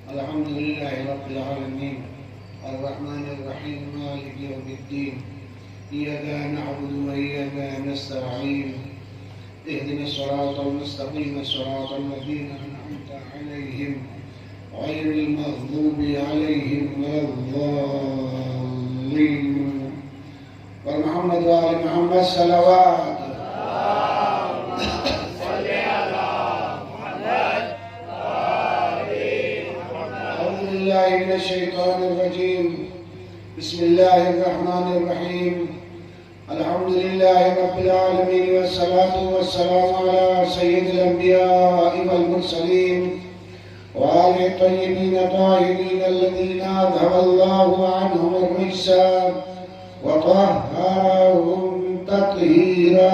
अल्हम्दुलिल्लाहि रब्बिल आलमीन अर्रहमानिर रहीम मालिकि यौमिद्दीन इय्याका नअबुदु व इय्याका नस्तईन इहदिनस सिरातल मुस्तक़ीम सिरातल लज़ीना अनअमता अलैहिम गैरिल मग़्दूबि अलैहिम वलद्दाल्लीन व मुहम्मद व आलि मुहम्मद सल्लल्लाहु बिस्मिल्लाहिर्रहमानिर्रहीम बिस्मिल्लाहिर्रहमानिर्रहीम अल्हम्दुलिल्लाहि रब्बिल आलमीन वस्सलातु वस्सलामु अला सय्यिदिल अंबिया'i वल मुरसलीन व आलिहि तय्यिबीन ताहिरीन अल्लज़ीना अज़हबल्लाहु अन्हुम अर्रिज्सा व तह्हरहुम तत्हीरा।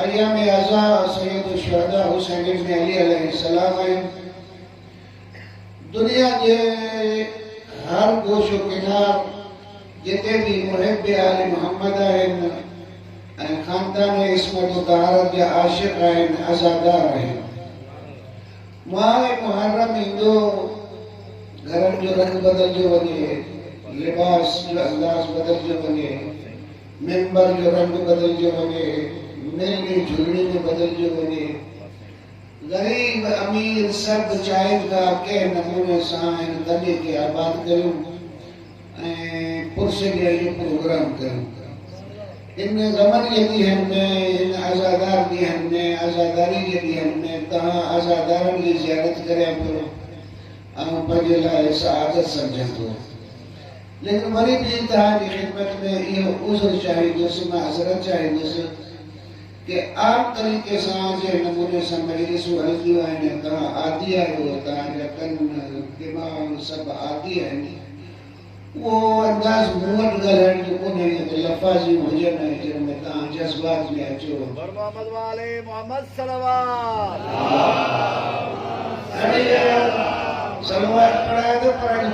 अय्याम आज़ा सैयद शुहदा हुसैन इब्न अली अलैहिस्सलाम दुनिया के हर गोशो किनार जिते भी मुहिब आले मोहम्मद हैं खानदान इस्मत तहारत के आशिक हैं अज़ादार हैं माह मुहर्रम इंदो घरन जो रंग बदल जो बने लिबास जो अंदाज बदल जो बने मिंबर जो रंग बदल जो बने मेरी झुगड़ी में बदल जो बने गरीब अमीर सब चाहेगा के नमूने साइन दबे के आबाद करूं पुरसे के ये प्रोग्राम करूं इनमें गमन ये दी हमने इन आज़ादार दी हमने आज़ादारी ये दी हमने तहाँ आज़ादारन की ज़ियारत करें फिर हम पजला सआदत समझें तो लेकिन मरी भी तहाँ की खिदमत में ये उज़र चाहिए जैसे माज़रत चाहिए जैसे कि आम तरीके से जे नमूने से मजलिस हल्दी आने ता आदि है वो ता जकन दिमाग सब आदि है वो अंदाज मुवत गलन जो कोने के लफाजी भजन है जिनमें ता जज्बात में अचो मोहम्मद वाले मोहम्मद सल्लल्लाहु सलवात पढ़ाए तो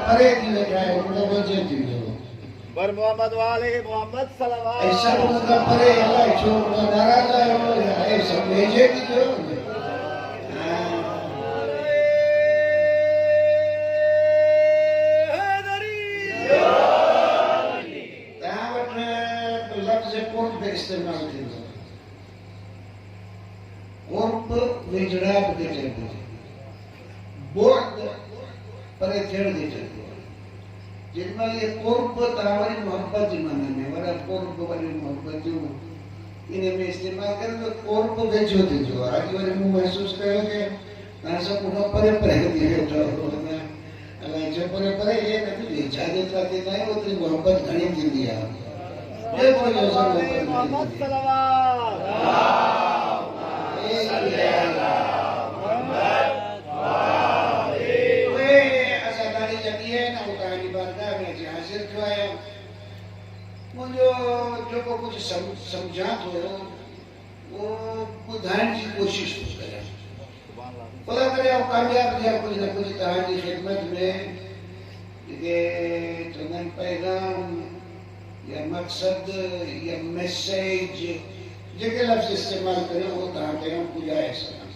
परे की बैठाए उनको बजे थी बर मोहम्मद वाले मोहम्मद सल्लल्लाहु ऐसा उनका परे अल्लाह छोड़ नाराज है वो ऐसा भेजे की जो दावत लफ्ज़ कुर्ब इस्तेमाल किया कुर्ब विजराब के चलते बोर्ड परे चढ़ के चलते जिनमें ये कुर्ब तावरी मोहब्बत जिमाना में वरा कुर्ब वाली मोहब्बत जो इन्हें में इस्तेमाल करें तो कुर्ब बेचो दे जो आज वाले मुंह महसूस करो कि ऐसा कुछ परे परे दिए तो मैं अल्लाह जो परे परे ये नहीं बेचा देता कि नहीं वो तेरी मोहब्बत घनी दी दिया ये बोलो मोहम्मद सल्लल्लाहु मुझे जो को कुछ समझा तो वो बुधान की कोशिश करे बोला करे आप कामयाब या कुछ न कुछ तहां की खिदमत में ये तनन पैगाम या मकसद या मैसेज जेके लफ्ज इस्तेमाल करें वो तहां के हम पुजाए सका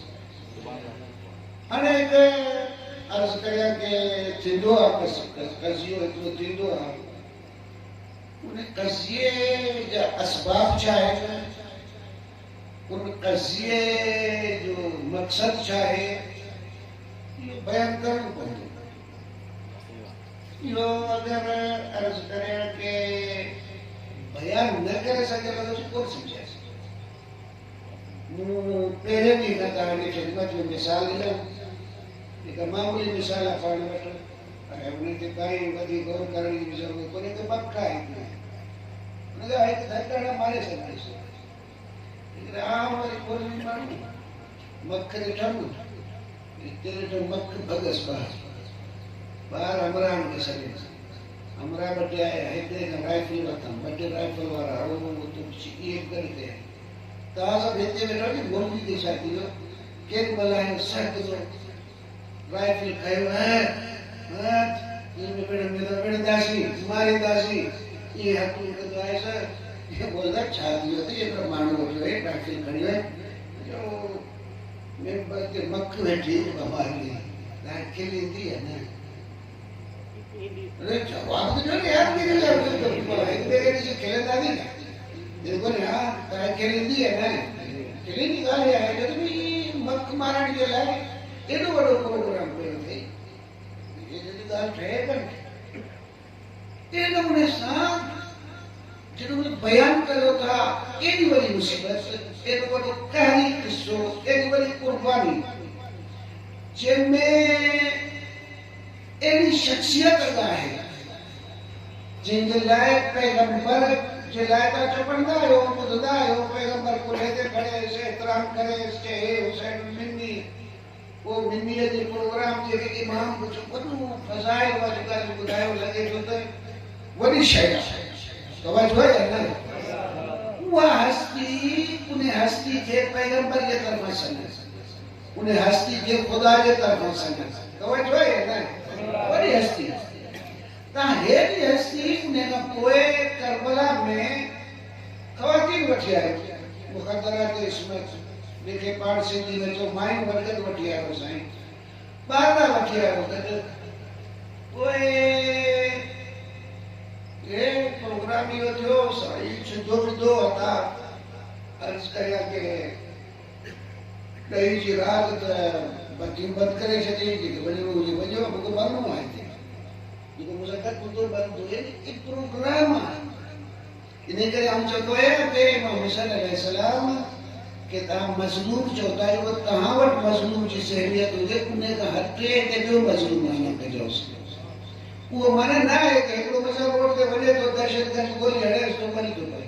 अनेक अर्ज करे के थिंदो आप कसियो तो थिंदो उन्हें कज़िये जा असबाब चाहे उन कज़िये जो मकसद चाहे ये बयान करना पड़ेगा यो अगर अर्ज करें कि बयान न करे सके तो कौन समझे पहले भी न कहानी खिदमत में मिसाल दिला एक मामूली मिसाल अफान वठो उन्हें के कई वधी गौर करने की जरूरत कोने के पक्का है उन्हें एक धक्का मारे सकते हमारी बोली मानू मक्ख ठंड तेरे तो मक्ख भगस बाहर अमरान के शरीर अमरा बटे आया है तेरे राइफल बतम बटे राइफल वाला वो तो एक करके ताजा भेजते बेटा की बोली के साथ यो केक बलाए सट जो राइफल खायो है ये मेरे दासी तुम्हारी दासी ये हटू के तो ऐसा ये बोलता छाती होती ये परमाणु हो जो है राइफल खड़ी है जो मेरे बच्चे मक्ख बैठी हमारी लाइट के लिए दी है ना अरे जवाब तो जो यार मेरे लिए एक बेरे से खेले दादी देखो ना लाइट के लिए दी है ना खेले निकाल है तो भी मक्ख मारने के लिए ये तो बड़ो प्रोग्राम करो थे ये जो दाल है कर ये लोग ने साथ जिन्होंने बयान करो था ये बड़ी मुसीबत एक बड़ी कहानी किस्सो एक बड़ी कुर्बानी जिनमें एक शख्सियत अदा है जिनके लायक पैगंबर जो लायक चपंदा है वो खुदा है वो पैगंबर को लेते खड़े ऐसे एहतराम करे इसके हुसैन मिन्नी वो मिन्नी के प्रोग्राम जे इमाम कुछ बनु फजाइल वाला जो बुधायो लगे तो वही शायद तवज्जो है ना वो हस्ती उन्हें हस्ती के पैगंबर के तरफ से उन्हें हस्ती के खुदा के तरफ से तवज्जो है ना बड़ी हस्ती ता है भी हस्ती उन्हें का पोए करबला में खवातीन बैठी है मुकद्दरात इसमें देखे पार सिंधी में जो माइन बरकत बैठी है वो साईं बारदा बैठी है वो ओए ये प्रोग्राम यो थियो साई जो भी दो होता अर्ज करया के कई जी रात बत्ती बंद करे छती कि बनी वो जी बजो हमको मालूम है कि मुझे तो बंद हुए एक प्रोग्राम इन्हें करे हम चतो है पे मूसा अलैहिस्सलाम के ता मजलूम जो होता है वो कहावत मजलूम की सहरियत हो गई उन्हें का हटे के जो मजलूम माना के जो वो माने ना है कि एक मजा रोड के बने तो दहशतगर्द गोली हड़े तो मरी तो भाई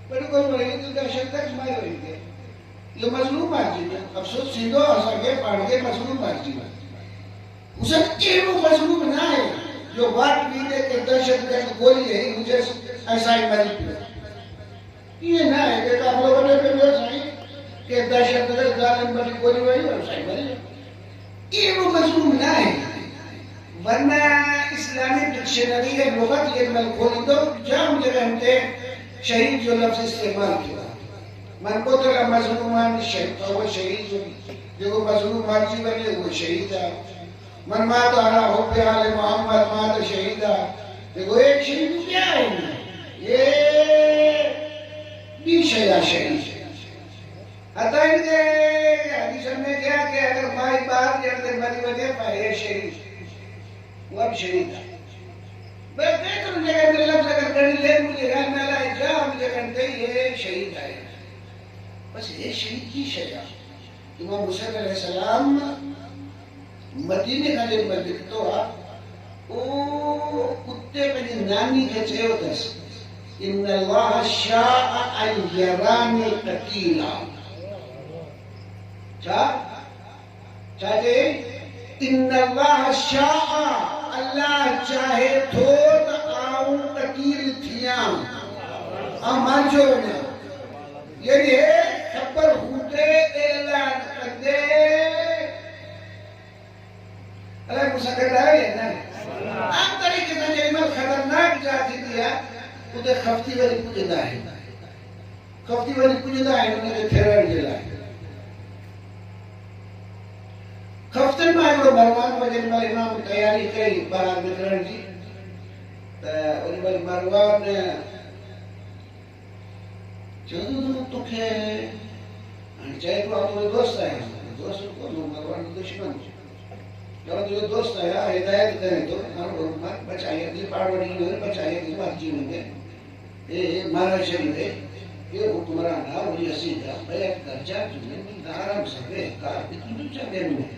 पर कोई मरे तो दहशतगर्द मारे होंगे ये मजलूम मारजी है अफसोस सीधो आगे पाड़ के मजलूम मारजी है उसे के वो मजलूम ना है जो बात बीते के दहशतगर्द गोली है मुझे ऐसा ही मरी ये ना है कि आप लोगों ने भी सही कि दहशतगर्द जालिम वाली गोली वही और सही मरी ये वो मजलूम ना है वरना इस्लामी डिक्शनरी के लुगत ये मैं खोल दो जाम जगह हमने शहीद जो लफ्ज इस्तेमाल किया मन को तो मजलूमान शहीद वो शहीद जो मजलूम मार्जी बने वो शहीद है मन मा तो आला हो पे आले मोहम्मद मा तो शहीद है देखो एक शहीद क्या है ये बीशया शहीद अतः इनके हदीस में क्या कि अगर माई बात जल्द मरी वजह पर ये शहीद वो अब शहीद है मैं देख रहा जगह में लफ्ज अगर गण ले मुझे घर में लाए जा मुझे कहते ये शहीद है बस ये शहीद की सजा इमाम हुसैन अलैहिस्सलाम मदीने का जब मस्जिद तो ओ कुत्ते पे नानी के चयो दस इन्नल्लाह शाअ अन यरानी तकीला चाहे इन्नल्लाह शाअ अल्लाह चाहे तो आऊं तकील थियां मान जो ने यानी खबर हुते ऐलान करदे अरे मुसकत है ना आम तरीके से जो इमाम खतरनाक जाति दिया उधर खफ्ती वाली पुजदा है उन्हें फेरर जिला खफ्तन में आयो मरवान वजन वाले इमाम तैयारी करी बाहर निकलण जी और वाले मरवान ने जरूर तो के चाहे तो आप दोस्त है दोस्त को मरवान दुश्मन जब जो दोस्त है हिदायत करें तो मत बचाइए दिल पाड़वड़ी में बचाइए दिल बात जीवन में ये मारा शरीर है ये हुक्मरान है वो यसीद है बैठ कर जा जीवन में आराम से बेकार इतनी चले में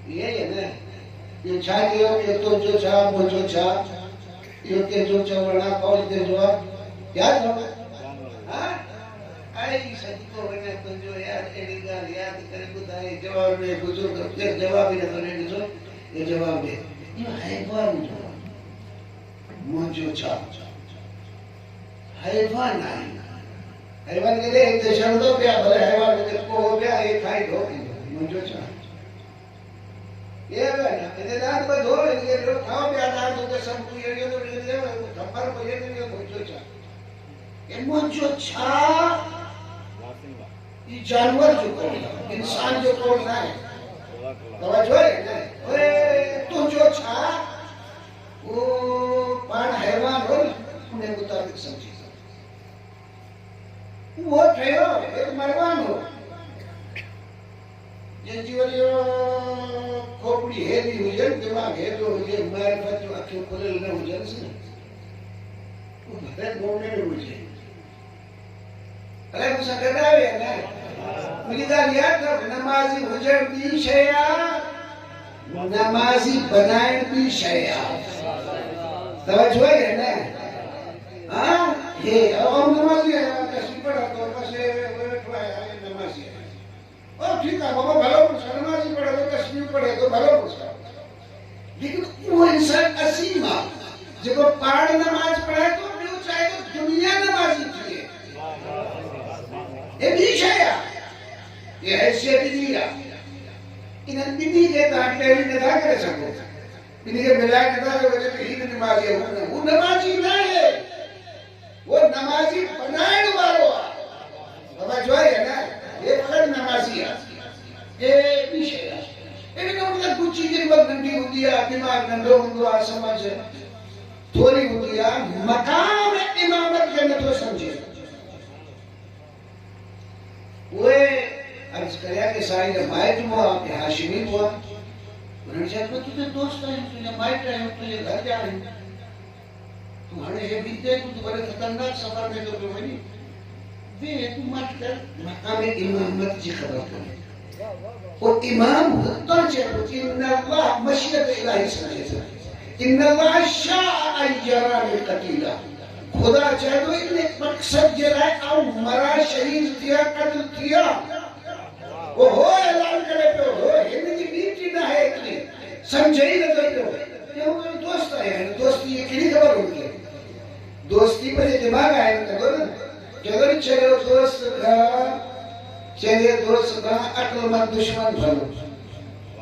ये है ना ये छातियों ये तो जो छा वो जो छा ये के जो चवड़ा कौन के जो याद हो काई सदको वने तुंहिंजो यार अहिड़ी ॻाल्हि यादि करे ॿुधाए जवाब में बुजुर्ग केरु जवाब ई नथो ॾे ॾिसो ये जवाब ॾे इहो हैवान जो मुंहिंजो छा हैवान आहे हैवान खे ॾे हिते छॾंदो पिया भले हैवान खे पोइ पिया हे खाईंदो मुंहिंजो छा ये ना इते दांत बधो ये रो खाओ पिया दांत तो सब कुछ ये तो खबर को ये मुंहिंजो छा ये मुंहिंजो छा ये जानवर जो कोन इंसान जो कोन ना है तवज्जो है ओए तुंहिंजो छा वो पाण हैवान हो उन्हें मुताबिक समझी वो ठयो एक मरवान हो ये जीवलियो खोपड़ी हेली हुजन दिमाग हेलो हुजे मारिफत जो अखियूं खुलियल न हुजनि से वो भले मोने में हुजे अरे मूंसां गॾु आहे न मुंहिंजी ॻाल्हि यादि रख नमाज़ी हुजण ॿी शइ आहे नमाज़ी बनाइण ॿी शइ आहे तवज्जो है ना हाँ ये और नमाज़ी है कसी पढ़ा तो बस ये नमाज़ी है ओ ठीक है बाबा भलो नमाज़ी पढ़े तो कश्मीर पढ़े तो भलो लेकिन वो इंसान असीम है जब पाड़ नमाज पढ़े तो ॿियो चाहे तो दुनिया नमाज़ी थिए ये भी शइ आहे ये हैसियत जी आहे इन्हनि ॿिन्ही खे तव्हां टेरी नथा करे सघो ॿिन्ही खे मिलाए नथा सघो कि हीउ नमाज़ी आहे हू नमाज़ी न आहे वो नमाज़ी बनाइण वारो आहे तवज्जो है ना ये फकत नमाज़ी है ये ॿी शइ आहे इन जो मतलब कुछ चीजें बहुत नंढी होती है दिमाग नंढो हूंदो आहे समझ थोड़ी होती है मकाम इमामत के नथो समझे उहे अर्ज करिया कि साईं माइट हुआ हाशिमी हुआ उन्होंने चयो तुझे दोस्त आहिनि तुंहिंजा माइट आहिनि तुंहिंजे घर जा आहिनि तूं हाणे हे बीते तूं वॾे ख़तरनाक सफ़र में थो पियो वञी वे तूं मत कर मकाम इमामत जी ख़बर कोन्हे वो इमाम हुतां चयो कि इन्ना अल्लाह मशीयत इलाही समझे इन्ना अल्लाह शाअ अन यरानी क़तीला खुदा चाहे तो इन मकसद जे लाइ आऊं मरा शहीद थिया क़त्ल थिया वो हो ऐलान करे पियो हो हिन जी ॿी न आहे एतिरी समझे ई नथो पियो ये कोई दोस्त आहे दोस्ती ये कहिड़ी ख़बर हूंदी आहे दोस्ती पर दिमाग आहे न न जगर चलो दोस्त का चले दोस्त का अक्लमंद दुश्मन भलो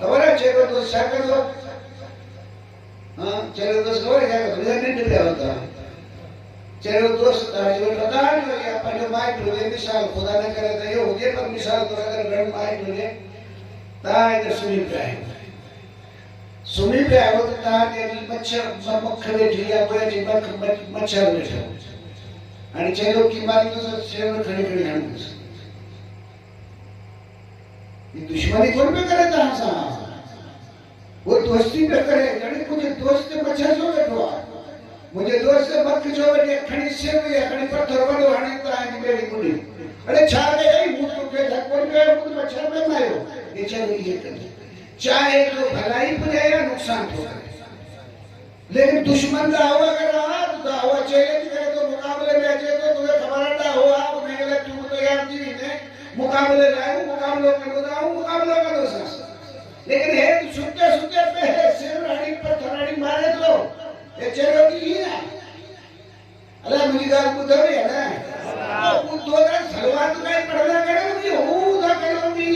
खबर है चलो दोस्त क्या कर दो हां चलो दोस्त खबर क्या कर दो नहीं पे होता चलो दोस्त जो पता है या पंहिंजो माइट हुजे मिसाल खुदा न करे त इहो हुजे पर मिसाल तो अगर घर माइट हुजे तव्हां हिते सुम्ही पिया आहियो त तव्हांजे मच्छर मक्ख वेठी या कोई जी मच्छर वेठो हाणे चयो की मारी तो शेर खड़ी खड़ी हणंदुसि ये दुश्मनी कोन पे करे तव्हां सां वो दोस्ती पे करे जॾहिं मुंहिंजे दोस्त मच्छर जो वेठो आहे मुझे दोस्त मक्ख जो वटे खणी सिर या खणी पत्थर वडो हाणे तव्हांजी बेड़ी कुड़ी अरे छा गई मुंह तो के धक्को पे मुझे मच्छर में मायो ये चलो ये कर चाहे तो भलाई पुजे या नुकसान हो लेकिन दुश्मन का हुआ कर रहा तो हुआ चैलेंज करे तो मुकाबले में अचे तो तुम्हें खबर आता हुआ उन्हें गले तू तैयार थी ने मुकाबले लाए मुकाबले कर दो मुकाबला करो सर लेकिन है सुनते सुनते पे सिर रानी पर थराड़ी मारे तो ये चलो की है अरे मुझे गाल बुझो है ना वो दो दिन सलवार तो नहीं पढ़ना करे मुझे हो उधर करूंगी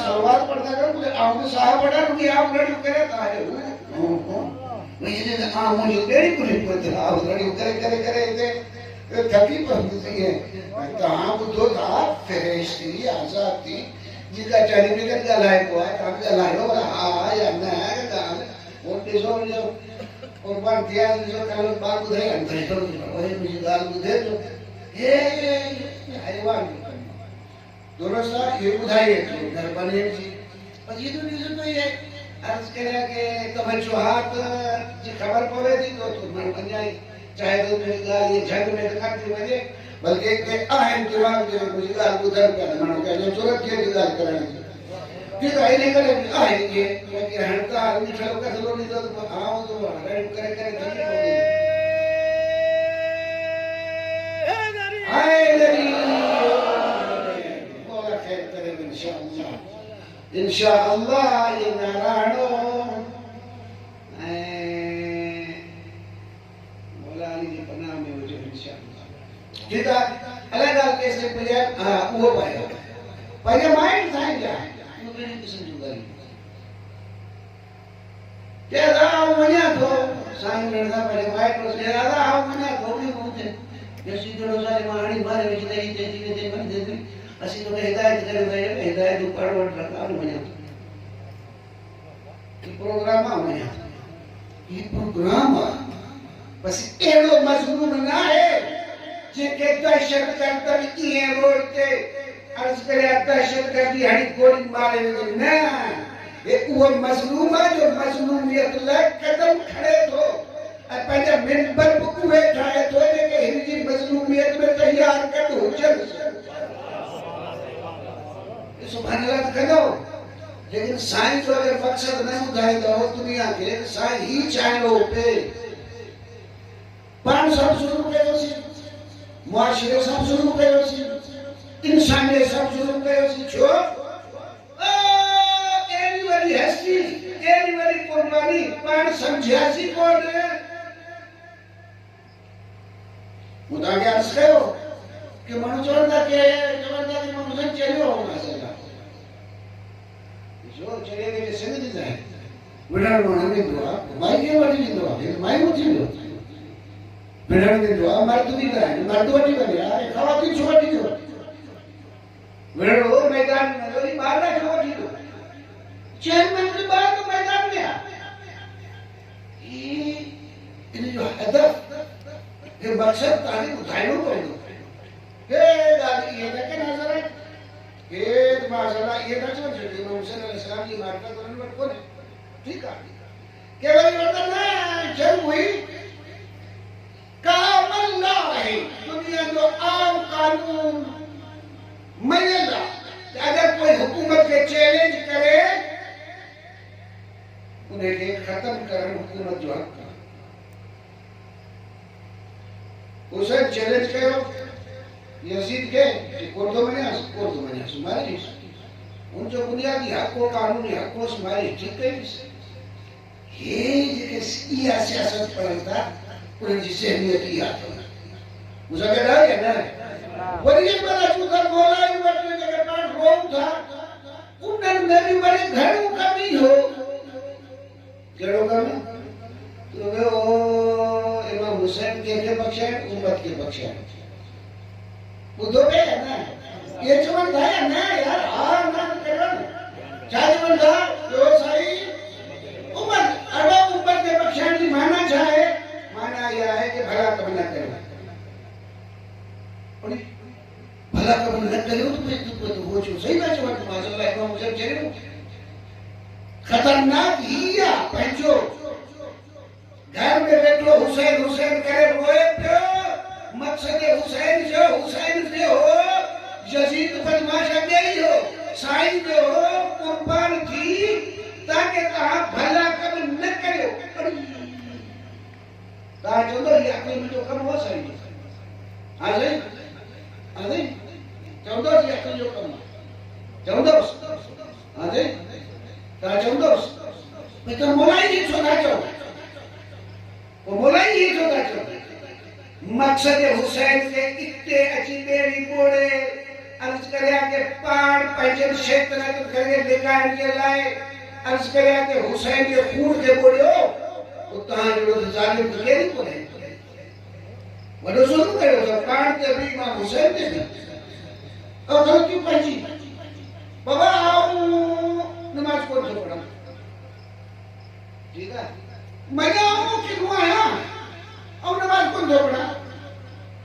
सलवार पढ़ना कर मुझे आपने साहब पढ़ा मुझे आप लड़की करे तारे मुझे ने आ मुझे तेरी पूरी पता आप लड़की करे करे करे इतने थकी पड़ती है कहां बुद्धो था फरिश्ती आजाद थी जिका सर्टिफिकेट का लाइक हुआ काम का लाइक हो हां या ना है काम वो देशो जो कुर्बान किया जो कल बात बुझाई अंतर तो ओए मुझे गाल बुझे तो हे हैवान दोनों सा ये बुझाइए तो घर बने जी पर ये तो रीजन तो ये अर्ज करे कि तवज्जुहात जी खबर पवे थी तो मैं पंजाई चाहे तो मेरी गाल ये झग में करती वजे बल्कि एक अहम दिमाग जो मुझे गाल बुझर का मानो के जो जरूरत के गाल करने ठीक है नहीं करे आएंगे कि हड़ता आदमी चलो का चलो नहीं तो आओ तो रेड करे करे धनी हो गई हाय लरी मौला खैर करे इंशाअल्लाह ये नारायणो मौला अली की पनाह में हो जो इंशाअल्लाह ठीक है अलग अलग कैसे पहले हां वो पाया पहले माइंड था क्या मैंने किसी जुगारी क्या दाव मना तो सांग लड़ना पहले माइंड को से दाव मना तो भी होते जैसी जो सारी माणी मारे विच तेरी तेरी ने मन दे दे असि तो हिदायत करे गए हिदायत ऊपर वट रखा मना ये प्रोग्राम मना ये प्रोग्राम बस एड़ो मजबूर ना है जे के दहशत करता ये रोते अर्ज करे दहशत गर्दी हड़ी गोली मारे ना ये वो मजलूम है जो मजलूमियत ले कदम खड़े तो पंहिंजा मिंबर बुकुए ठाए तो के हिंदी मजलूमियत में तैयार कर हो चल सुभान अल्लाह कहो लेकिन साईं जो अगर मकसद न बुधाए तो दुनिया के साईं ही चाहे पे 500 शुरू कयो सी मुआशरे सब शुरू कयो सी इंसान ने सब शुरू कयो सी छो एरी वाली हस्ती एरी वाली कुर्बानी पाण समझासी कोन मुदा के अर्ज कयो कि माण्हू चवंदा कि माण्हू सन चलियो होना सला जो चले के सिंध दी जाए विढ़ण माण्हू ने दुआ माई के वठी ॾींदो आहे माई वठी ॾींदो विढ़ण ने दुआ मर्द भी है मर्द वठी वञे अरे ख़वातीन छो वठी ॾियो विढ़णो मैदान में वरी ॿार छो वठी ॾियो चेयरमैन के ॿार तो मैदान में आहे इन जो हदफ ये मकसद ताली ॿुधाइणो पवंदो हे ॻाल्हि इहे न के नज़र आहे हे माशाअल्लाह ये न चवण छॾी इमाम हुसैन अलैहिस्सलाम जी मार्फत उन्हनि वटि कोन्हे ठीकु आहे के वरी वरदान न जंग हुई कामल ना है दुनिया जो आम कानून मयल अगर कोई हुकूमत के चैलेंज करे उन्हें के खत्म करन हुकूमत जो हक उसे चैलेंज कयो यजीद के कोर्टो में सुमारी उन जो बुनियादी हक को कानूनी हक को सुमारी ठीक है ये जे सियासत पढ़ता उनकी सहमियत की याद मुझे कह रहा है ना वही बड़ा चुका बोला ही बच्चे के पास रोम था उन्नन नबी बड़े घरों का भी हो घरों का में तो वो इमाम हुसैन के पक्ष है उम्मत के पक्ष है बुद्धो पे है ना ये चमन था ना यार हां ना करो चाहे मन था जो सही उम्मत अबे उम्मत के पक्ष की माना चाहे माना यह है कि भला कम न करना और भला कम न करो तो वो जो सही बात है माशाल्लाह इमाम हुसैन चले खतरनाक ही या पंजो घर में बैठो हुसैन हुसैन करे रोए पे मकसद हुसैन से हो यजीद बदमाश गई हो साईं जो हो कुर्बान थी ताकि कहा भला कम न करो ता चलो ये अकल में जो कम हो सही आजे चौदो ये अकल जो कम चौदो आजे ता चौदो मैं तो मोलाई ही छोड़ा चो वो मोलाई ही छोड़ा चो मकसद हुसैन के इत्ते अची बेड़ी बोड़े अर्ज करया के पाण पंहिंजे क्षेत्र में करे लिकाइण के लाए अर्ज करया के हुसैन के खून के बोड़ियो उतां जो जालिम के केरी कोने वडो शुरू कयो तो पाण ते भी इमाम हुसैन ते भी और गलती पंहिंजी बाबा आओ नमाज कोन थो पढ़ा ठीक है मैं आऊं कि हुआ है और नमाज कोन थो पढ़ा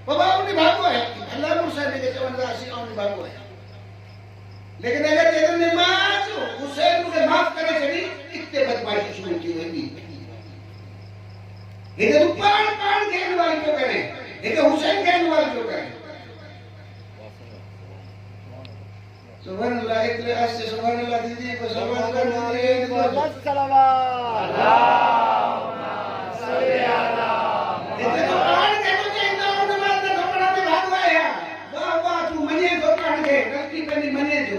बाबा उन्हें भागो है अल्लाह हुसैन के जवनदासी और भागो है लेकिन अगर ये नमाज हुसैन को माफ करे चली इतने बदमाशी शुरू की हुई ये तो पाण कहने वाले जो करे ये तो हुसैन कहने वाले जो करे सुभान अल्लाह इतने आस्ते सुभान अल्लाह दीजिए को सवाल कर मोहम्मद दीजिए सलवात इतने तो कान के तो चेंदा होने वाला तो कपड़ा में भाग आया वाह वाह तू मने तो कान के गलती करनी मने जो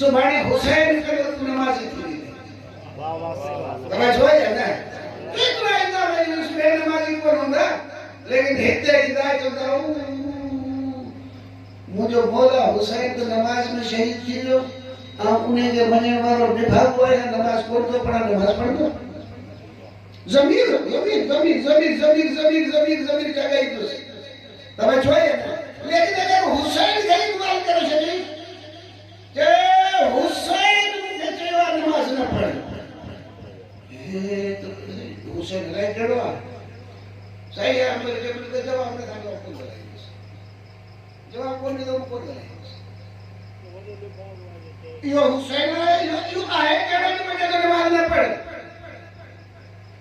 सुभाने हुसैन करे तू नमाज थी वाह वाह તમે જોઈ ને કેટલા ઇન્દા મેં उसमें नमाजी पर होंगे लेकिन हिते हिदायत होता मुझे मौला हुसैन तो नमाज में शहीद थी लो आप उन्हें के मने वालों निभाग हुआ है नमाज पढ़ दो पढ़ा नमाज पढ़ दो जमीर जमीर जमीर जमीर जमीर जमीर जमीर जमीर जगह ही तो તમે જોઈ ને लेकिन अगर हुसैन गरीब वाल करे शरीफ के हुसैन के सेवा नमाज न पढ़े ये तो हुसैन रह जड़ो सही है मेरे के जवाब में था कौन करेगा जवाब कौन दे कौन करेगा यो हुसैन है यो आए केड़े के बजे तो नमाज न पढ़े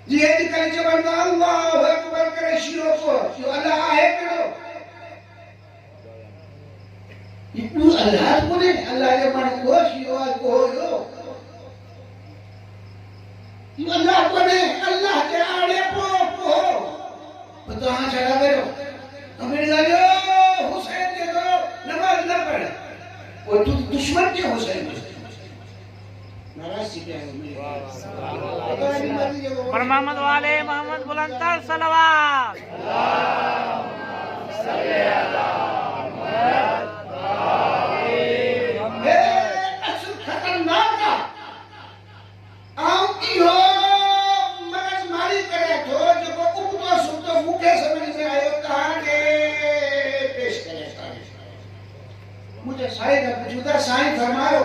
जी ये निकल जवाब अल्लाहु अकबर करे शिरो को यो अल्लाह आए केड़ो itu Allah pun Allah yang mana ko shiwa ko yo Allah pun Allah के आड़े पो तो हाँ चला करो हमें लगे हुसैन के करो नमाज न पढ़े वो तू दुश्मन के हुसैन नाराज सी क्या है पर मोहम्मद वाले मोहम्मद बुलंदर सलवात मुझे साईं का पूछूदा साईं फरमायो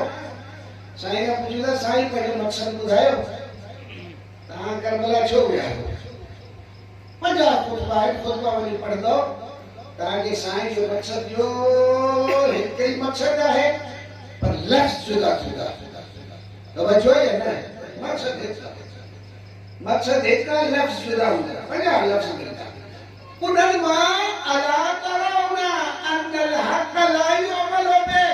साईं का पूछूदा साईं का जो मकसद बुझायो तहां करबला छो गया 50 खुतबा वाली पढ़ दो ताकि साईं जो मकसद जो एक ही मकसद है पर लफ्ज जुदा जुदा तो बच्चों है ना मकसद एक का लफ्ज जुदा होता है 50 लफ्ज मिलता पुनर्मा अला तराउना अन्नल हक़ ला युअमल बे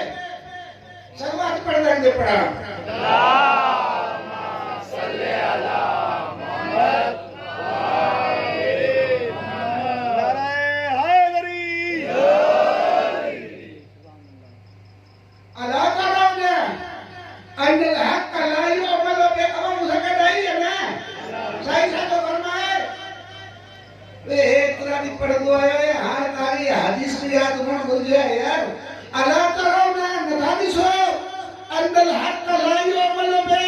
सर्वात पढ़ देंगे पढ़ा अल्लाहुम्मा सल्ली अला मुहम्मद अला तराउना अन्नल हक़ ला युअमल बे अब मुझे नहीं है ना सही से तो फरमाए वे इतना नहीं पढ़ दो है हां तारी हदीस में याद मन भूल जाए यार अला तराउना नदानिस हो अन्नल हक़ ला युअमल बे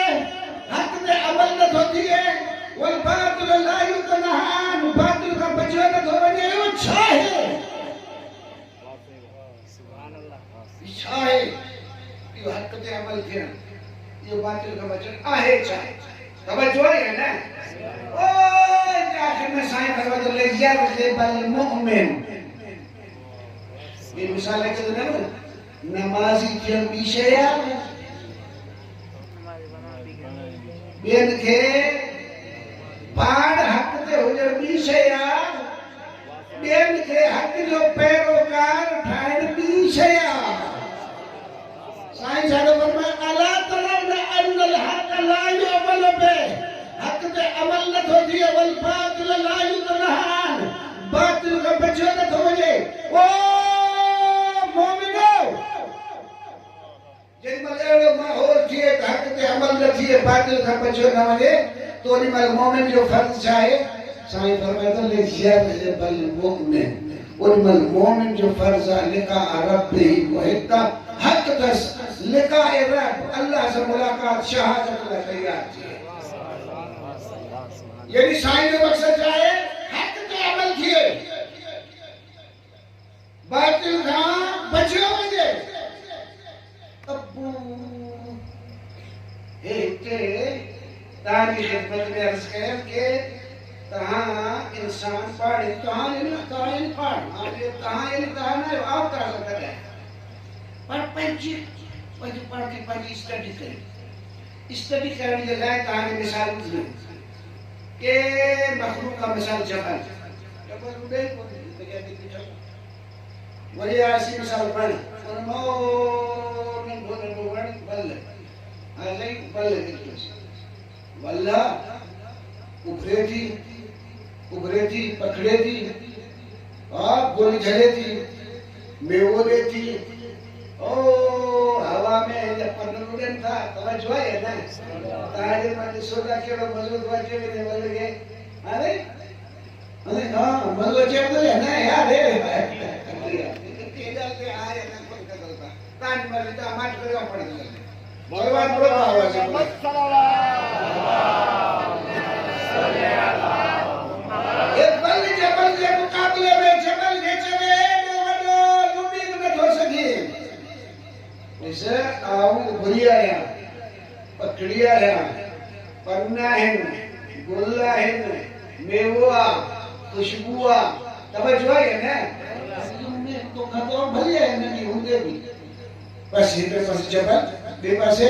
हक पे अमल न होती है वल बातिल ला युतनहान बातिल का बचना न होने वो इच्छा है सुभान अल्लाह इच्छा है ये हक पे अमल किया ये बातिल का बचना आहे चाहे तवज्जो है ना ओ आखिर में साईं फरमाते ले यार बल मुमिन ये मिसाल है कि ना नमाजी के पीछे यार बेन के पाड़ हक ते हो जे पीछे यार बेन के हक जो पैरोकार ठाण पीछे यार साईं साडो फरमाए अला तराउना अन्नल हक़ ला युअमल बे हक पे अमल न थोती है वल बातिल ला युतनहान बातिल का बचो न थोजे ओ मोमिनो जब मलेड़ो माहौल थिए हक पे अमल न थिए बातिल का बचो न वने तो नि मल मोमिन जो फर्ज चाहे साईं फरमाए तो ले जियाद बल मुमिन उन मल मोमिन जो फर्ज लिका रब्बी मुहिता हक दस लिका रब अल्लाह से मुलाकात शहादत ला तैयार थी यानी साईं जो मकसद चाहे हक पे अमल किए बातिल का बचो वजे अब्बू एते तारी खिदमत में अर्ज कर के तहां इंसान पढ़े तहां पढ़ आगे तहां ना आप कर सकते हैं पर पंच पढ़ के स्टडी करने के लिए तहां मिसाल बुझे के मखलूक का मिसाल जबल उड़े को वही ऐसी मिसाल पढ़ और मौन बोले भगवान बल आ नहीं बल कितने वल्ला उभरे थी पकड़े थी गोली झले थी मेवोले थी ओ हवा में जब पनरुडन था तब જોઈ ને તારે માં સોદા કેડો મજબૂત વાંચે ને બોલે કે અરે હા મજબૂત છે તો ને યાર એ તેજાલ તે આય ને કોણ કરતા કાન માં તો માટ કરવા પડે ભગવાન બોલો આવે છે ये बल जबल के मुकाबले में जबल बेचे में बड़ो लुबी में हो सके इसे आओ भरिया है पकड़िया है पन्ना है गोला है मेवा खुशबुआ तब જોઈ ને તો ખાતો ભલે નથી ਹੁੰਦੇ भी बस इधर पास जबल बे पासे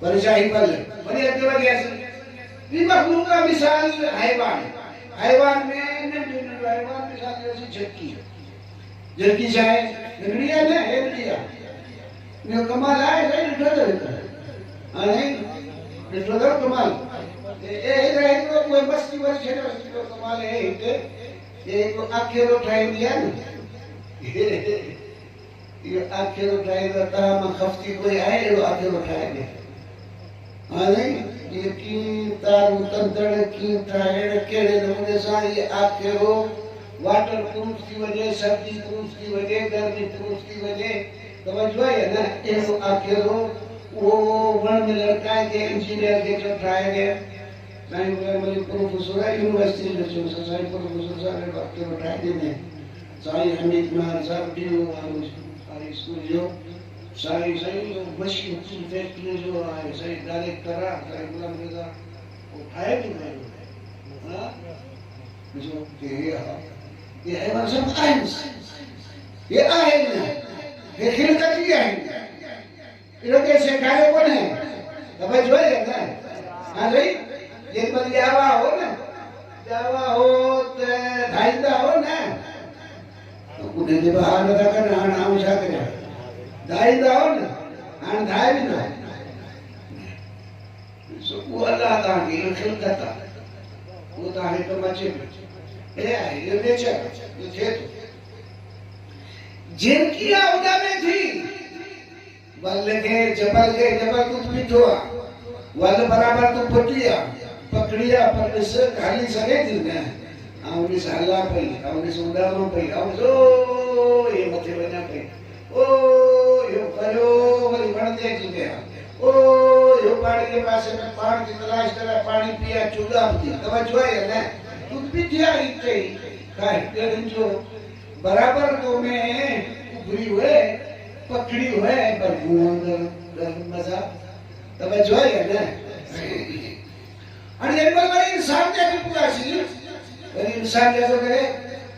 परिचाही बल बड़ी अगले बढ़िया से ये मखलूक का मिसाल हैवान में हैवान मिसाल जैसे झटकी जाए निकलिया ना है निकलिया ने कमाल आए नहीं निकल नहीं निकल कमाल ये रहे तो कोई मस्ती वर्ष है तो कमाल है ये तो आखिर ट्राई दिया ना ये आखिर ट्राई करता हम खफ्ती कोई आए तो आखिर ट्राई दे नहीं ये की तार तंत्र की ट्रायल केड़े नमूने सा ये आखेरो वाटर प्रूफ की वजह सर्दी प्रूफ की वजह गर्मी प्रूफ की वजह समझो है ना ये आखेरो वो वन में लड़का के इंजीनियर के जो ट्रायल है साइंस वाले प्रोफेसर है यूनिवर्सिटी में जो साइंस प्रोफेसर सारे डॉक्टर ट्रायल देने साइंस हमें मार सब डी सारी स्कूल जो सारी मशीन की फैक्ट्री जो है सही डायरेक्ट करा सारी गुलाम रजा उठाए भी नहीं हां जो ये है मतलब साइंस ये आहे ना ये खिलकत ही है ये लोग ऐसे काले कौन है तब जो है ना हां भाई ये बलियावा हो ना जावा हो ते धाइदा हो ना तो उन्हें दे बाहर न करना नाम जाके दाई दाओ ना आन दाई भी ना सो वो अल्लाह ता की खिलकत वो ता है तो मचे ये नेचर ये थे जिनकी आवदा में थी बल के जबल तू मिठोआ वल बराबर तू पकड़िया पर इस खाली सगे थी ना आवनी साला पई आवनी सुंदरनो पई आव जो ये मथे बना पई ओ यो करो वरी बनते चुके ओ यो पानी के पास में पानी की तलाश करा पानी पिया चूल्हा थी तब जो है ना तू पिटिया इते काहे के जो बराबर तो में उभरी हुए पकड़ी हुए पर अंदर मजा तब जो है ना और ये बड़ा इंसान क्या पूरा सी इंसान जैसा करे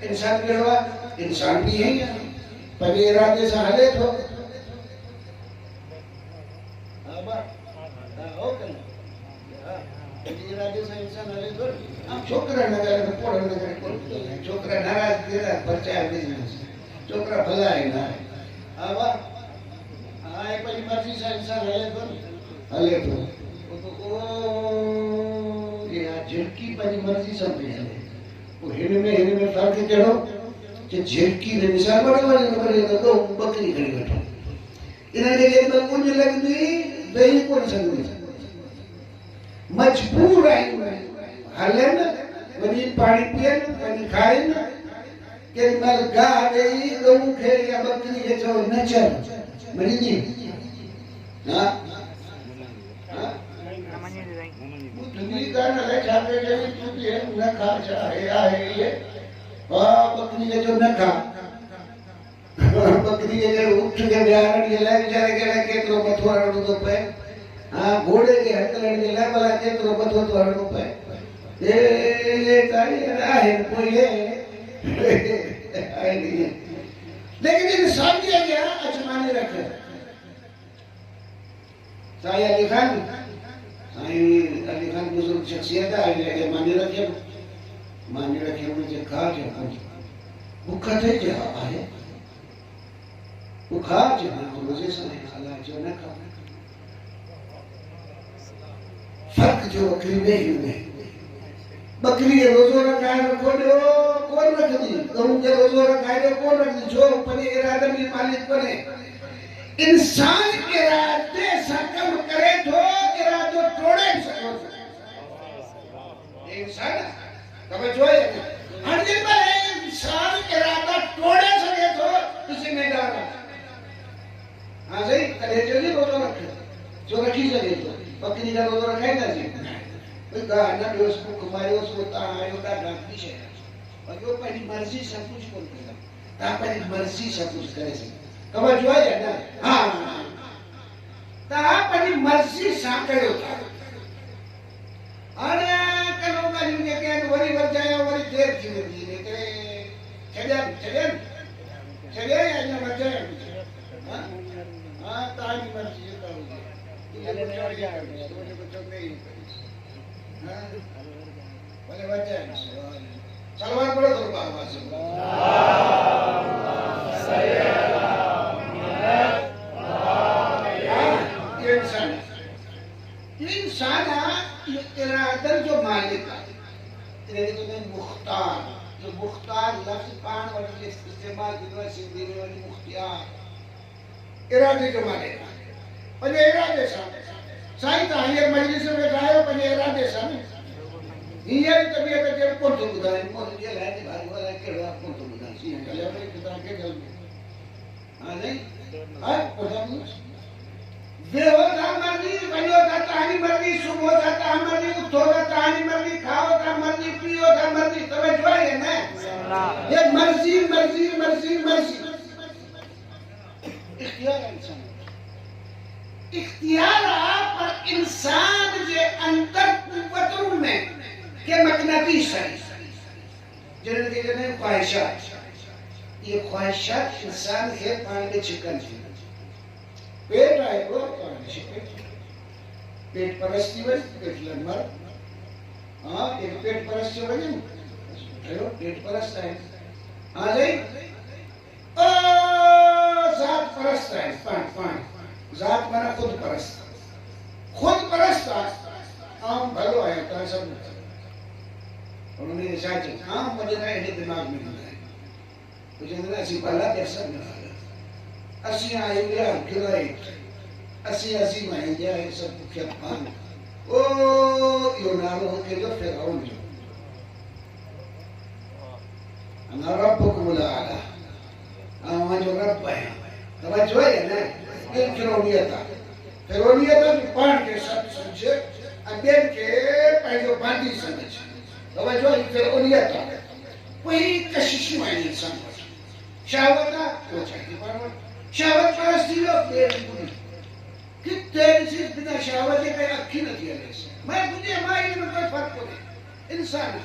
इंसान केवा इंसान भी है पर ये इरादे से हले तो इरादे से इंसान हले तो हम छोकरा न करे तो पोड़ न करे छोकरा नाराज तेरा परचार बिजनेस छोकरा भला है ना आवा आए परी मर्जी से इंसान हले तो ओ ये झटकी परी मर्जी सब है वो हिन में फर्क केड़ो कि झटकी ने मिसाल बराबर करे तो बकरी खड़ी बैठो इना के लिए तो कुछ लगदी दही कोन संगी मजबूर है हाले न वनी पानी पिए न खाए न के मल गा गई गऊ खे या बकरी के जो नचर मरी जी हां तुमी कारण है छापे के तू ये न खा चाहे आहे ये बकरी के जो न खा बकरी के जो उठ के बिहार के ले बेचारे के केतरो बथोरा तो पे हां घोड़े के हकलण के ले वाला केतरो बथो तो हड़ो पे ये काई आहे कोई है लेकिन इंसान की क्या अजमाने रखे साई अली खान बुजुर्ग शख्सियत है माने रखे मुझे खा जो भूखा थे क्या आहे वो खा जो रोजे से अल्लाह जो न खा फर्क जो बकरी में बकरी रोजो रखा है कौन रख दी कहूँ के रोजो रखा है कौन रख दी जो अपने इरादे में मालिक बने इंसान इरादे से कम करे तो इरादो तोड़े इंसान कब जो है हर दिन में इंसान इरादा तोड़े सके तो किसी में डर हाँ सही करे चलिए रोजो रखे जो रखी सके तो बकरी का रोजो रखा है ना जी गाना उसको कुमारी उसको तायो का गाती है और यो पहली मर्जी सब कुछ बोलते हैं ता पहली मर्जी सब कुछ करे से कब जो है ना हां ता पहली मर्जी सा करे होता अरे कलो का जिनके के वरी वर जाए वरी देर थी जी ने करे चले या ना बचे हां हां ताई मर्जी का हो गया ये छोड़ गया मुझे कुछ नहीं बोले बच्चे सलवार पढ़ो तो बाबा से इंसान इरादा जो मालिक है तो मैं मुख्तार जो मुख्तार लफ्ज पान और इस्तेमाल किया सिंधी में वाली मुख्तियार इरादे जो मालिक है और इरादे साईं ता हीअर मजलिस में बैठा आहियो पंहिंजे इरादे सां हीअर तबियत अचे कोन थो ॿुधाए कोन जे लाइ ने भाई वाला कहिड़ो आहे कोन थो ॿुधाए सी कल्याण में किताब के गल में हां नहीं हां ॿुधायो वेहो था मर्जी वञो था तव्हांजी मर्जी सुबुह था तव्हां मर्जी उथो था तव्हांजी मर्जी खाओ था मर्जी पियो था मर्जी तवज्जो है ना ये मर्जी मर्जी मर्जी मर्जी इख्तियार इंसान इख्तियार पर इंसान जे अंदर कुव्वतुन में के मकनतीस है जिन्हें के जने ख्वाहिशात ये ख्वाहिशात इंसान के पान में चिकन है पेट आए को पान चिकन पेट परस्ती बस पेट लंबर हां एक पेट परस्ती बने हेलो पेट परस्त है आ जाए ओ जात परस्त है पान जात माना खुद परस्त आम भलो है तो सब उन्होंने सच आम मुझे ना इन्हें दिमाग में नहीं आया मुझे ना ऐसी बाला कैसा ना असी आए या गिराए असी माने जाए सब क्या पान ओ यो नारो के जो फिर आओ जो अना रब्बुकुम आला हम जो रब है तो जो है ना ये फिरौनियत जो पढ़ के सब समझे अध्ययन के पहले बांधी समझ तो जो फिरौनियत वही कशिश में इंसान शहवत वो चाहिए पर शहवत परस्ती लो बेवकूफी कितने चीज बिना शहवत के अखी न दिया मैं तुझे माई में कोई फर्क नहीं इंसान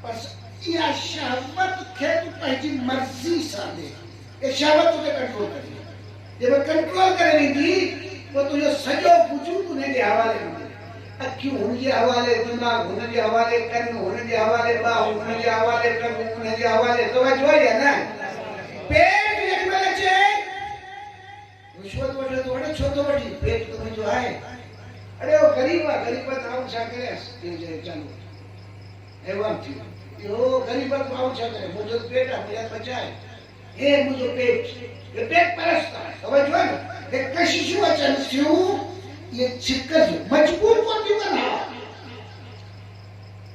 बस या शहवत के तू पहली मर्जी सा दे ये शहवत तुझे कंट्रोल कर जब कंट्रोल करेगी थी वो तुझे सजो वजूद उन्हें के हवाले में अखी उनके हवाले दिमाग उनके हवाले कन्न उनके हवाले बाहु उनके हवाले टंग उनके हवाले तो जो है ना पेट एक में चे रिश्वत वठे तो वठे छो तो वठी पेट तुम्हें जो है अरे वो गरीब आऊं छा करे ये चालू एवं थी यो गरीब आऊं छा करे मुझे पेट मुझे बचाए ये मुझे पेट ये पेट परस्त है समझ लो ये कशिश वचन सियो ये चिकन मजबूर को दी बना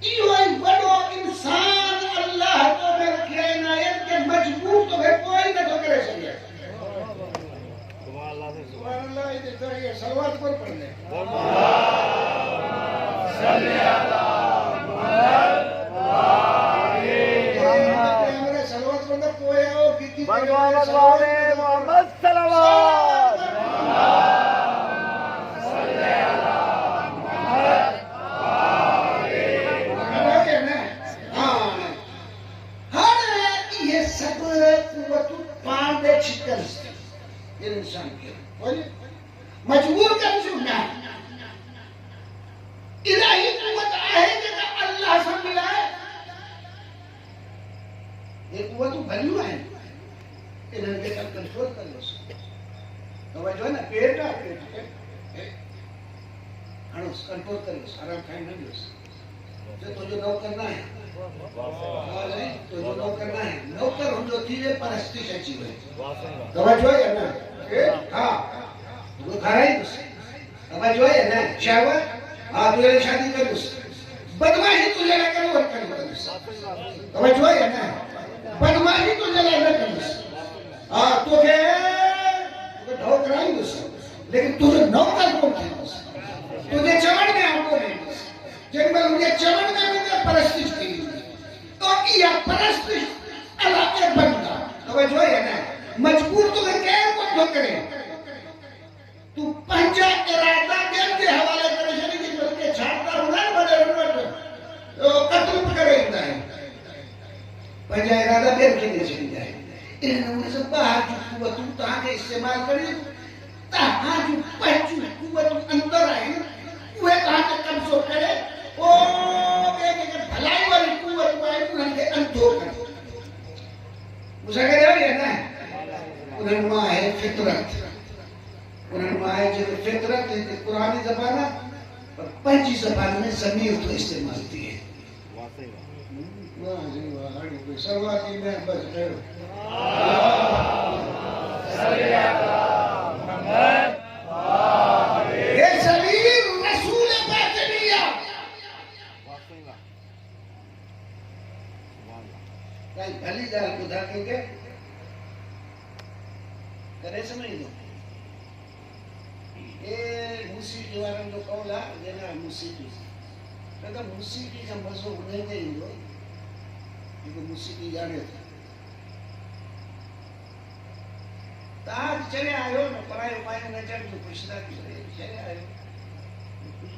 यो एक बड़ो इंसान अल्लाह तो में रखे इनायत के मजबूर तो है कोई ना तो करे सके सुभान अल्लाह ये तो ये सलवात पर पढ़ने सल्ले अला मोहम्मद वाले मोहम्मद सलवात सल्ले अला मोहम्मद वाले हां हर ये सब कुव्वत पान दे छिकल ये इंसान के बोले मजबूर कर सुनना इलाही कुव्वत है कि अल्लाह से मिला है ये कुव्वत भली है इन्हनि खे कंट्रोल कंदुसि तवजो आहे न पेट आहे पेट खे हणोसि कंट्रोल करियोसि आराम खाई न ॾियोसि जो तुंहिंजो नौकर न आहे तुंहिंजो नौकर न आहे नौकर हुनजो थी वियो परस्तिश अची वई तवजो आहे न हा तूं खाराईंदुसि तवजो आहे न शावर हा तुझे लाइ शादी कंदुसि बदमाशी तुझे लाइ करे वरी कंदुसि तवजो आहे न बदमाशी तुझे लाइ न कंदुसि हा तोखे ढो कराईंदुसि लेकिन तुझो नौकर कोन थींदुसि तुझे चवण में आंदो वेंदुसि जंहिं महिल मुंहिंजे चवण में वेंदे परस्तिश थी तो इहा परस्तिश अलाए बंदा तवजो आहे न मजबूर तोखे केरु कोन थो करे तू पंहिंजा इरादा ॿियनि जे हवाले करे छॾी कि के छाड़ता हूंदा आहिनि वॾे वटि क़त्ल करे ईंदा आहिनि पंहिंजा इरादा ॿियनि खे ॾेई छॾींदा आहिनि इन नमूने सां ॿाहिरि जूं क़ुवतूं तव्हांखे इस्तेमालु करियूं तव्हां जूं पंहिंजूं क़ुवतूं अंदरि आहिनि उहे तव्हां ते कब्ज़ो करे ॿिए जेके भलाई वारी क़ुवतूं आहिनि उन्हनि खे अंधो करे मूंसां गॾु आहियो न उन्हनि मां आहे फितरत उन्हनि मां आहे जेको फितरत पुरानी ज़बान आहे पर पंहिंजी ज़बान में ज़मीर थो इस्तेमालु थिए वाह जी वाह हाणे कोई सरवाती में बस कयो ये ज़मीर रसूल बातिनिया काई भली ॻाल्हि ॿुधा कंहिंखे करे सम्झंदो ये मूसीक़ी वारनि जो कौल आहे जेना मूसीक़ी त मूसीक़ी जो मज़ो उन ते ईंदो जेको मूसीक़ी ॼाणे थो तव्हां चरिया आहियो न परायो माइनो नचण जो पुछंदा चरिया आहियो कुझु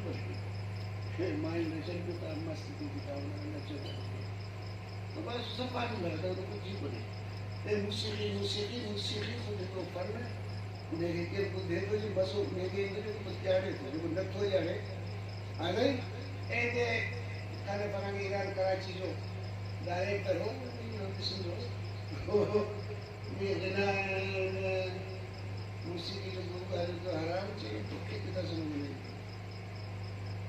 बि माइनो नचण जो तव्हां मस्तु थी नचो त बसि सफ़ा न लॻंदो त कुझु कोन्हे मूसीक़ी मूसीक़ी मूसीक़ी जेको फन उनखे केरु ॿुधे थो जी बसि उनखे जेको ॼाणे थो जेको नथो ॼाणे हाणे हिते काने परांगे ईरान कराची जो डायरेक्टर हो ॾिसंदो मूसीक़ी जो गुरु आहे जो हराम चए तोखे किथां सम्झ में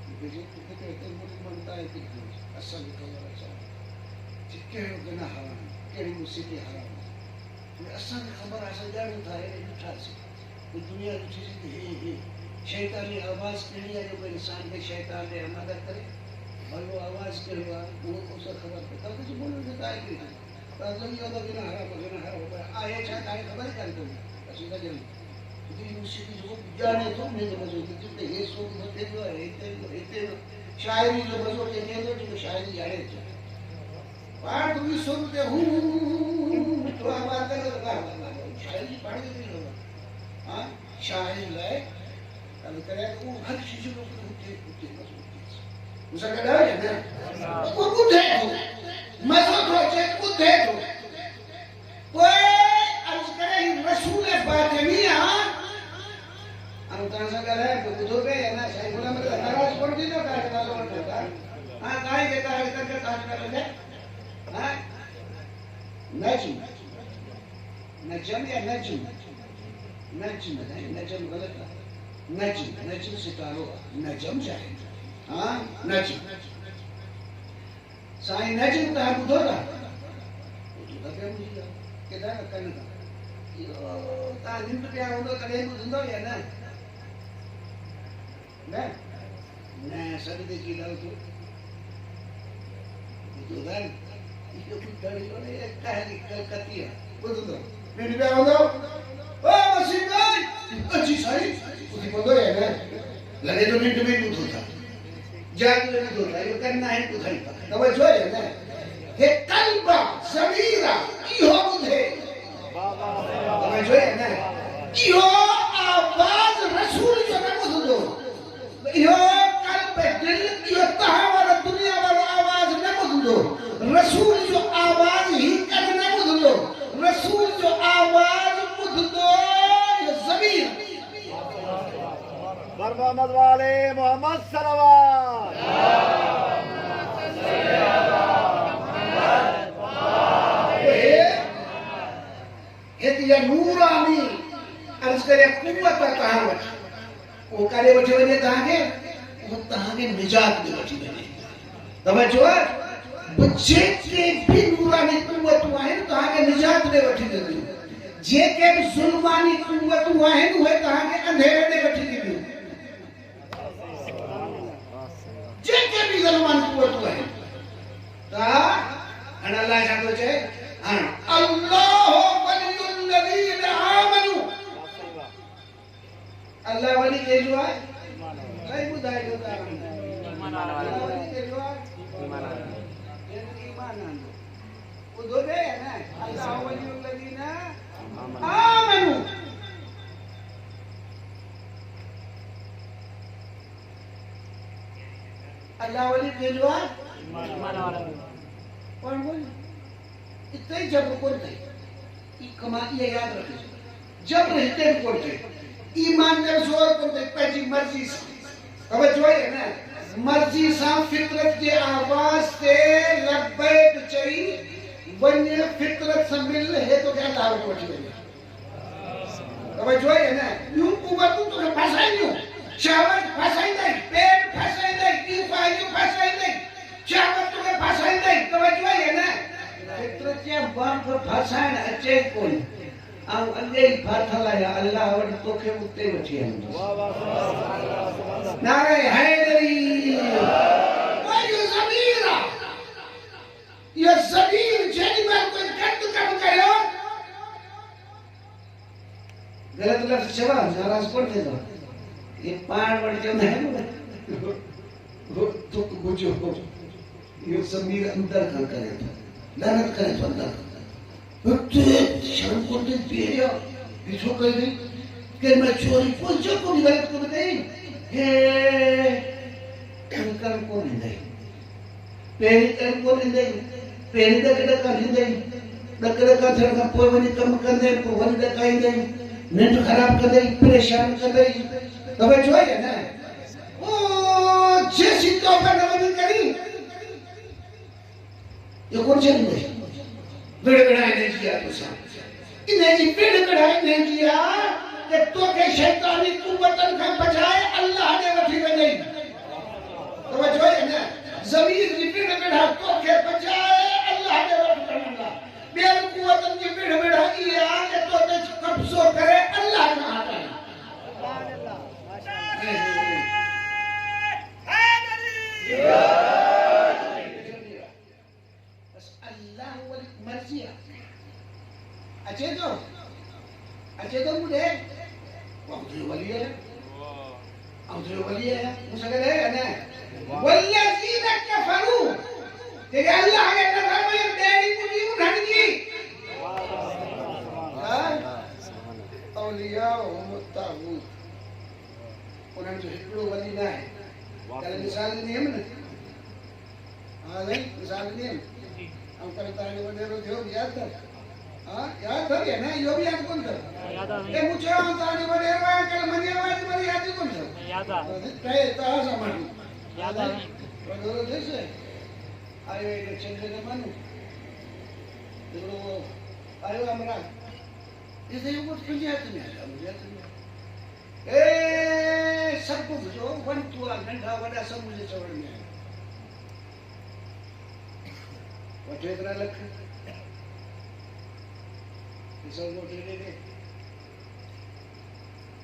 ईंदी तोखे त हिते मुल्क ममता आहे थी असांखे ख़बर आहे कहिड़ो गुनाह हराम कहिड़ी मूसीक़ी हराम असांखे ख़बर आहे असां ॼाणूं था हेॾे ॾिठासीं दुनिया ॾिठी हे शैतानी आवाज़ कहिड़ी आहे जेको इंसान खे शैतान खे मदद करे भलो आवाज़ कहिड़ो आहे उहो कुझु ख़बर पए तव्हां कुझु बोलो न आहे की आहे छा तव्हांखे ख़बर ई कान पवंदी असीं था ॼाणूं मूसीक़ी जो ॼाणे थो उनजो मज़ो जिते हे सो थींदो आहे हिते शाइरी जो मज़ो कंहिंखे ईंदो जेको शाइरी ॼाणे थो पाण तुंहिंजी सुर ते हू तो आवाज़ करे शाइरी पाणी हाँ शाइरी लाइ करे उहो हर शइ जो मूंसां गॾु आहे न उहो ॿुधे थो मज़ो थो अचे ॿुधे थो पोइ अर्ज़ु करे रसूल बातिनिया हाणे तव्हां सां ॻाल्हायां पियो ॿुधो पिए या न साईं गुलाम नाराज़ कोन थींदो तव्हांखे नालो वठो था हा तव्हांखे तव्हांखे हाँ नजम नजम या नजम नजम नजम गलत है नजम नजम सितारो नजम चाहे हाँ नजम साईं नजम तव्हां ॿुधो था केॾा कनि था तव्हां निंड पिया हूंदो तॾहिं ॿुधंदो या न न न सॾु ते की ॻाल्हि थियो ॿुधो था लगे तो मिनट में ॿुधो था जाग में ॿुधो था इहो करना है ॿुधाई था तवजो आहे न हे क़ल्ब ज़मीर इहो ॿुधे तवजो आहे न इहो आवाज़ रसूल जो न ॿुधंदो इहो क़ल्ब दिल इहो तव्हां वारो दुनिया वारो आवाज़ न ॿुधंदो रसूल जो आवाज़ ही कॾहिं न ॿुधंदो रसूल जो आवाज़ ॿुधंदो इहो ज़मीर मोहम्मद वाले मोहम्मद सल्लल्लाहु हे करे कुवत तहां वटि वो करे वठी वञे तहांखे वो तहांखे निजात ॾे वठी वञे तवजो जेके भी नूरानी कुवतूं आहिनि तहांखे निजात ॾे वठी वेंदियूं जेके भी ज़ुल्मानी कुवतूं आहिनि उहे तहांखे अंधेरे ॾे वठी वेंदियूं जेके भी ज़ुल्मानी कुवतूं आहिनि त हाणे अल्लाह छा थो चए हाणे अल्लाहु वलियुल लज़ीन आमनू अल्लाह वली कहिड़ो आहे सही ॿुधाइजो था अल्लाह वली कहिड़ो आहे ईमान आंदो ॿुधो ॾे न अल्लाहु वलियुल लज़ीन आमनू अल्लाह वली कहिड़ो आहे कौन बोल इतने जब कोन थे ई कमा ये याद रखियो जब रहते कोन थे ईमान ने जोर कोन थे पंहिंजी मर्जी से तवज्जो है ना मर्जी सां फितरत के आवाज से लब्बैक चई वने फितरत से मिल है तो क्या दाव कोठी वने तवज्जो है ना यू कुवतू तो फसाइयो शावत फसाइंदा पेट फसाइंदा की फायदो फसाइंदा शावत तो फसाइंदा तवज्जो है ना फितरत के बाम को फसाइण अचे कोन आउ अल्लाह फाथला या अल्लाह वट तोखे उते वठी आंदो वाह वाह नारे हैदरी वायु ज़मीरा ये ज़मीर जेडी में कोई गंद कम कयो गलत लफ्ज चवा नाराज कोन थेंदो ये पाण वट चवंदा आहिनि वो तो बुझो ये ज़मीर अंदर खां करे था लानत करे तो अंदर उते शर्म कोते पिया किछो कह दे कि मैं चोरी को जो को गलत को नहीं हे कर को नहीं पेरी कर को नहीं पेरी द कड कर नहीं डकर का थर का पोइ वनी कम कंदे को वनी डकाइंदे नींद खराब कंदे परेशान कंदे तबे जोए ना ओ जेसी तो पे न करी ये कौन चली विड़गड़ाई ने किया तो सा इन्हें जी विड़गड़ाई ने किया कि तो के शैतानी कुव्वतन का बजाय अल्लाह ने वठी वने तवज्जो है ना ज़मीर जी विड़गड़ा तो के बजाय अल्लाह ने वठी वने बेल कुव्वतन जी विड़गड़ा किया कि तो के कब्जो करे अल्लाह का हाथ है सुभान अल्लाह माशाअल्लाह अच्छे तो मुझे औधे वाली है मुझे कह ना वल्लज़ीन कफरू ते अल्लाह के नजर में तेरी पूरी उठन की औलिया व मुत्तागूत उन्हनि जो हिकिड़ो वली न आहे कल मिसाल नियम न हां नहीं मिसाल नियम हम कल तारे वडेरो थियो याद कर हां याद कर ना यो भी याद कौन कर याद आ ए मुझे हम तारे वडेरो है कल मंदिर में तुम्हारी याद कौन कर याद आ कहे ता समझ याद आ वडेरो जैसे आयो एक चंद्र के मन देखो आयो हमरा इसे यो कुछ याद नहीं आया मुझे याद नहीं ए सब कुछ जो वन टू नंढा वडा सब मुझे चवण में आया वठेतरा लख सब वठे दे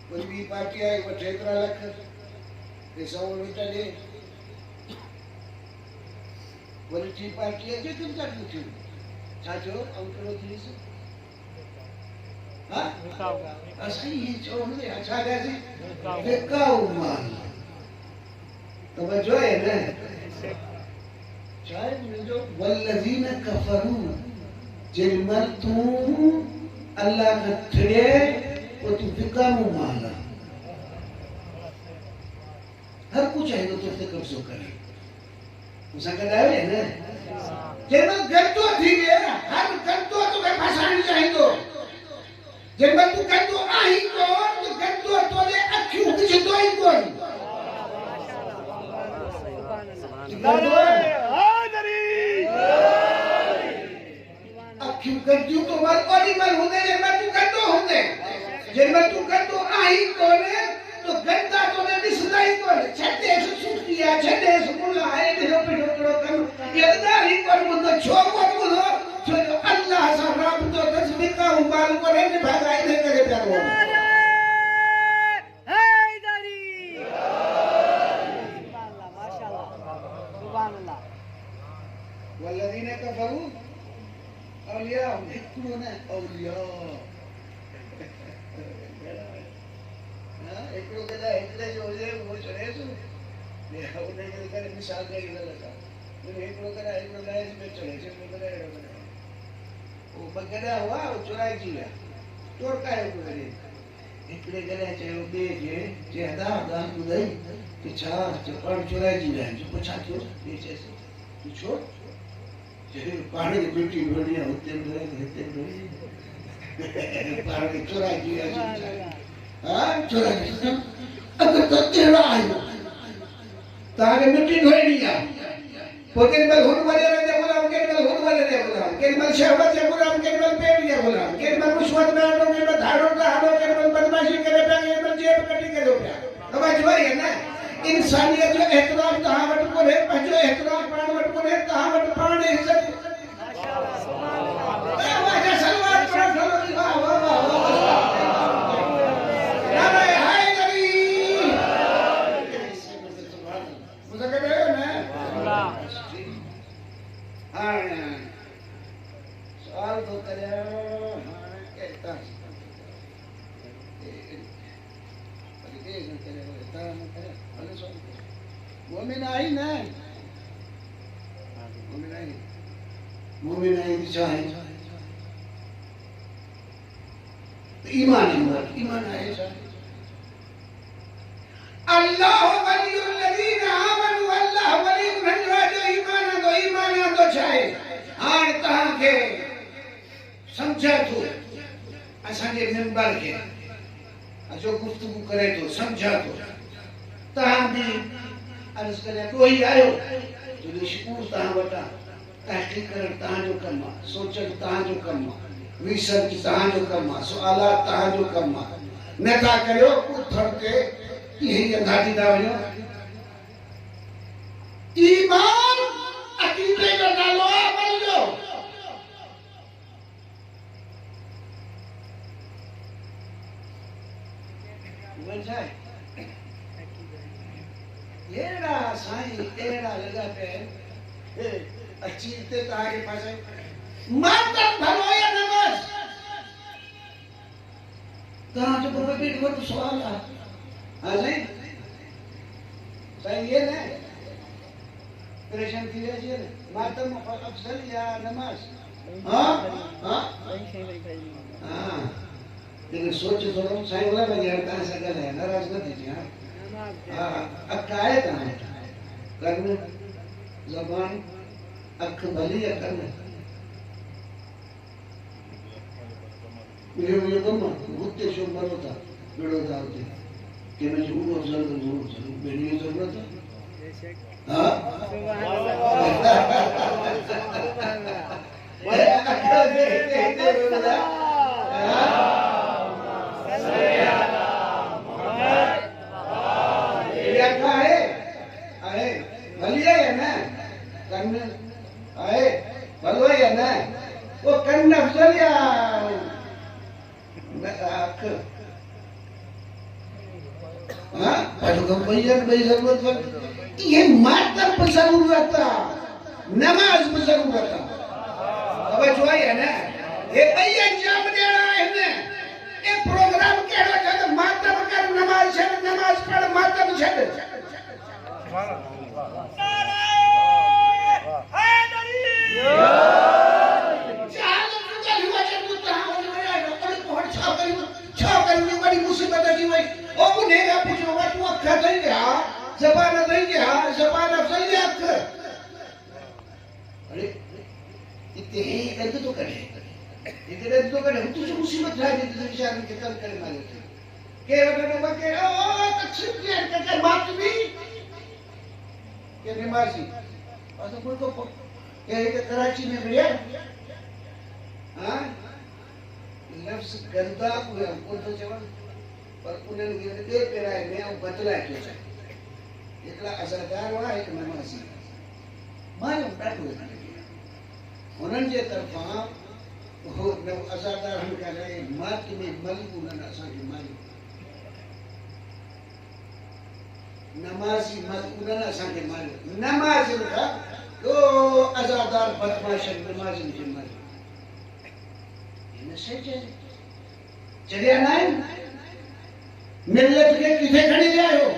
कोई भी पार्टी आई वठेतरा लख पैसा वठा दे वरी टी पार्टी है जे तुम कर थी छाजो अंकलो थी से हां असली ही चोंदे अच्छा गाजी बेकाऊ मान तो जो है ना चाहे मुझे वल्लज़ीन कफरू जिनमल तू अल्लाह का ठड़े वो तू बिकामू माला हर कुछ है तो तुझसे कब्जो करे उसा कहता है ना जिनमल गंदो थी गया ना हर गंदो तो के फसानी चाहिए तो जिनमल तू गंदो आही कौन तो गंदो तो ले अक्यों कुछ तो ही कौन अक्यों कर दियो तो मर और मर होने जे मैं तू कर दो होने जन्म तू कर तो आई कोने तो गंदा तो ने दिसलाई कोने छते सुखिया छते सुमुला है दिलो पिडो कर यदारी कोन मुंदो छोको मुंदो छो अल्लाह सा रब तो तस्बीह का उबाल करे ने भागाई ने करे प्यारो हैदरी माशाल्लाह सुभान अल्लाह वल्लजीन कफरू औलिया हिकुना औलिया एकड़ो कदा एकड़े जो है वो चले सु ने उन्हें के करे मिसाल दे लगा ने एकड़ो कदा एकड़ो लाइस में चले से में कदा वो बगड़ा हुआ वो चुराई जिया चोर का है को करे एकड़े करे चलो दे जे हदा दान बुदई कि छा चपड़ चुराई जिया जो पूछा क्यों बेचे से तू छोड़ जे पानी की बेटी बढ़िया होते रहे पानी चुराई जिया हाँ चुरा अगर तो तेरा आयो तारे मिट्टी धोई दिया पोते में हुन वाले रे बोला के में हुन वाले रे बोला के में शहवत से बोला के में पेट दिया बोला के में मुश्वत में आलो के में धारो का आलो के में बदमाशी करे पे के में जेब कटी के दो अब जो है ना इंसानियत जो एहतराम कहां वट को है जो एहतराम प्राण वट को है कहां वट प्राण इज्जत माशाल्लाह सुभान अल्लाह वाह सलवात पर चलो वाह वाह सवाल तो करे कहता मोमिन आई ना मोमिन आई चाहे ईमान आए अल्लाह वलियुल लजीना आमनु अल्लाह वलियुल हजरा जो ईमान दो चाहे हां तहां के समझा तो असांजे मेंबर के जो गुफ्तगू करे तो समझा तो तहां भी अर्ज करे कोई आयो तो शिकूर तहां वटा तहकीक कर तहां जो कमा सोच तहां जो कमा रिसर्च तहां जो कमा सवालात तहां जो कमा नथा करियो उथड़ के यही अंधाती दावयो ईमान अकीदे का नालो अमल जो जाए येड़ा साईं एड़ा लगा पे अच्छी ते ताके पासे माता भलो या नमाज ता जो बबे को सवाल आ हां जी साईं ये ने परेशान थी रही है माता अफजल या नमाज हां हां हां लेकिन सोच थोड़ा साईं वाला में यार कहां से गल है नाराज न दीजिए हां अकायद है कर्म जबान अख भली या कर्म ये कम मुद्दे शो मरोता बेड़ो दावते के में उड़ो जरूर बेड़ी जरूरत है हां सुभान अल्लाह वो कन्न अफजल या हाँ पढ़ो भैया भाई जरूरत है ये मात्र पर जरूरत है नमाज पर जरूरत है अब जो है ना ये भैया एग्जाम देना है ना ये प्रोग्राम केड़ा है मात्र कर नमाज पढ़ मात्र छड़ कराची में बढ़िया लफ्ज़ गंदा हुआ को तो चवण पर उन्हनि खे ॿिए पहिराए में ऐं बदिलाए थो चए हिकिड़ा अज़ादार हुआ हिकु नमाज़ी मां ॾाढो हुननि जे तरफ़ां हो अज़ादार करे मातमी मल उन्हनि असांखे मारियो नमाज़ी मल उन्हनि असांखे मारियो नमाज़ियुनि खां को अज़ादार बदमाशन नमाज़ियुनि खे मारियो हिन शइ चढ़िया न आहिनि मिलत के किथे खड़ी गया हो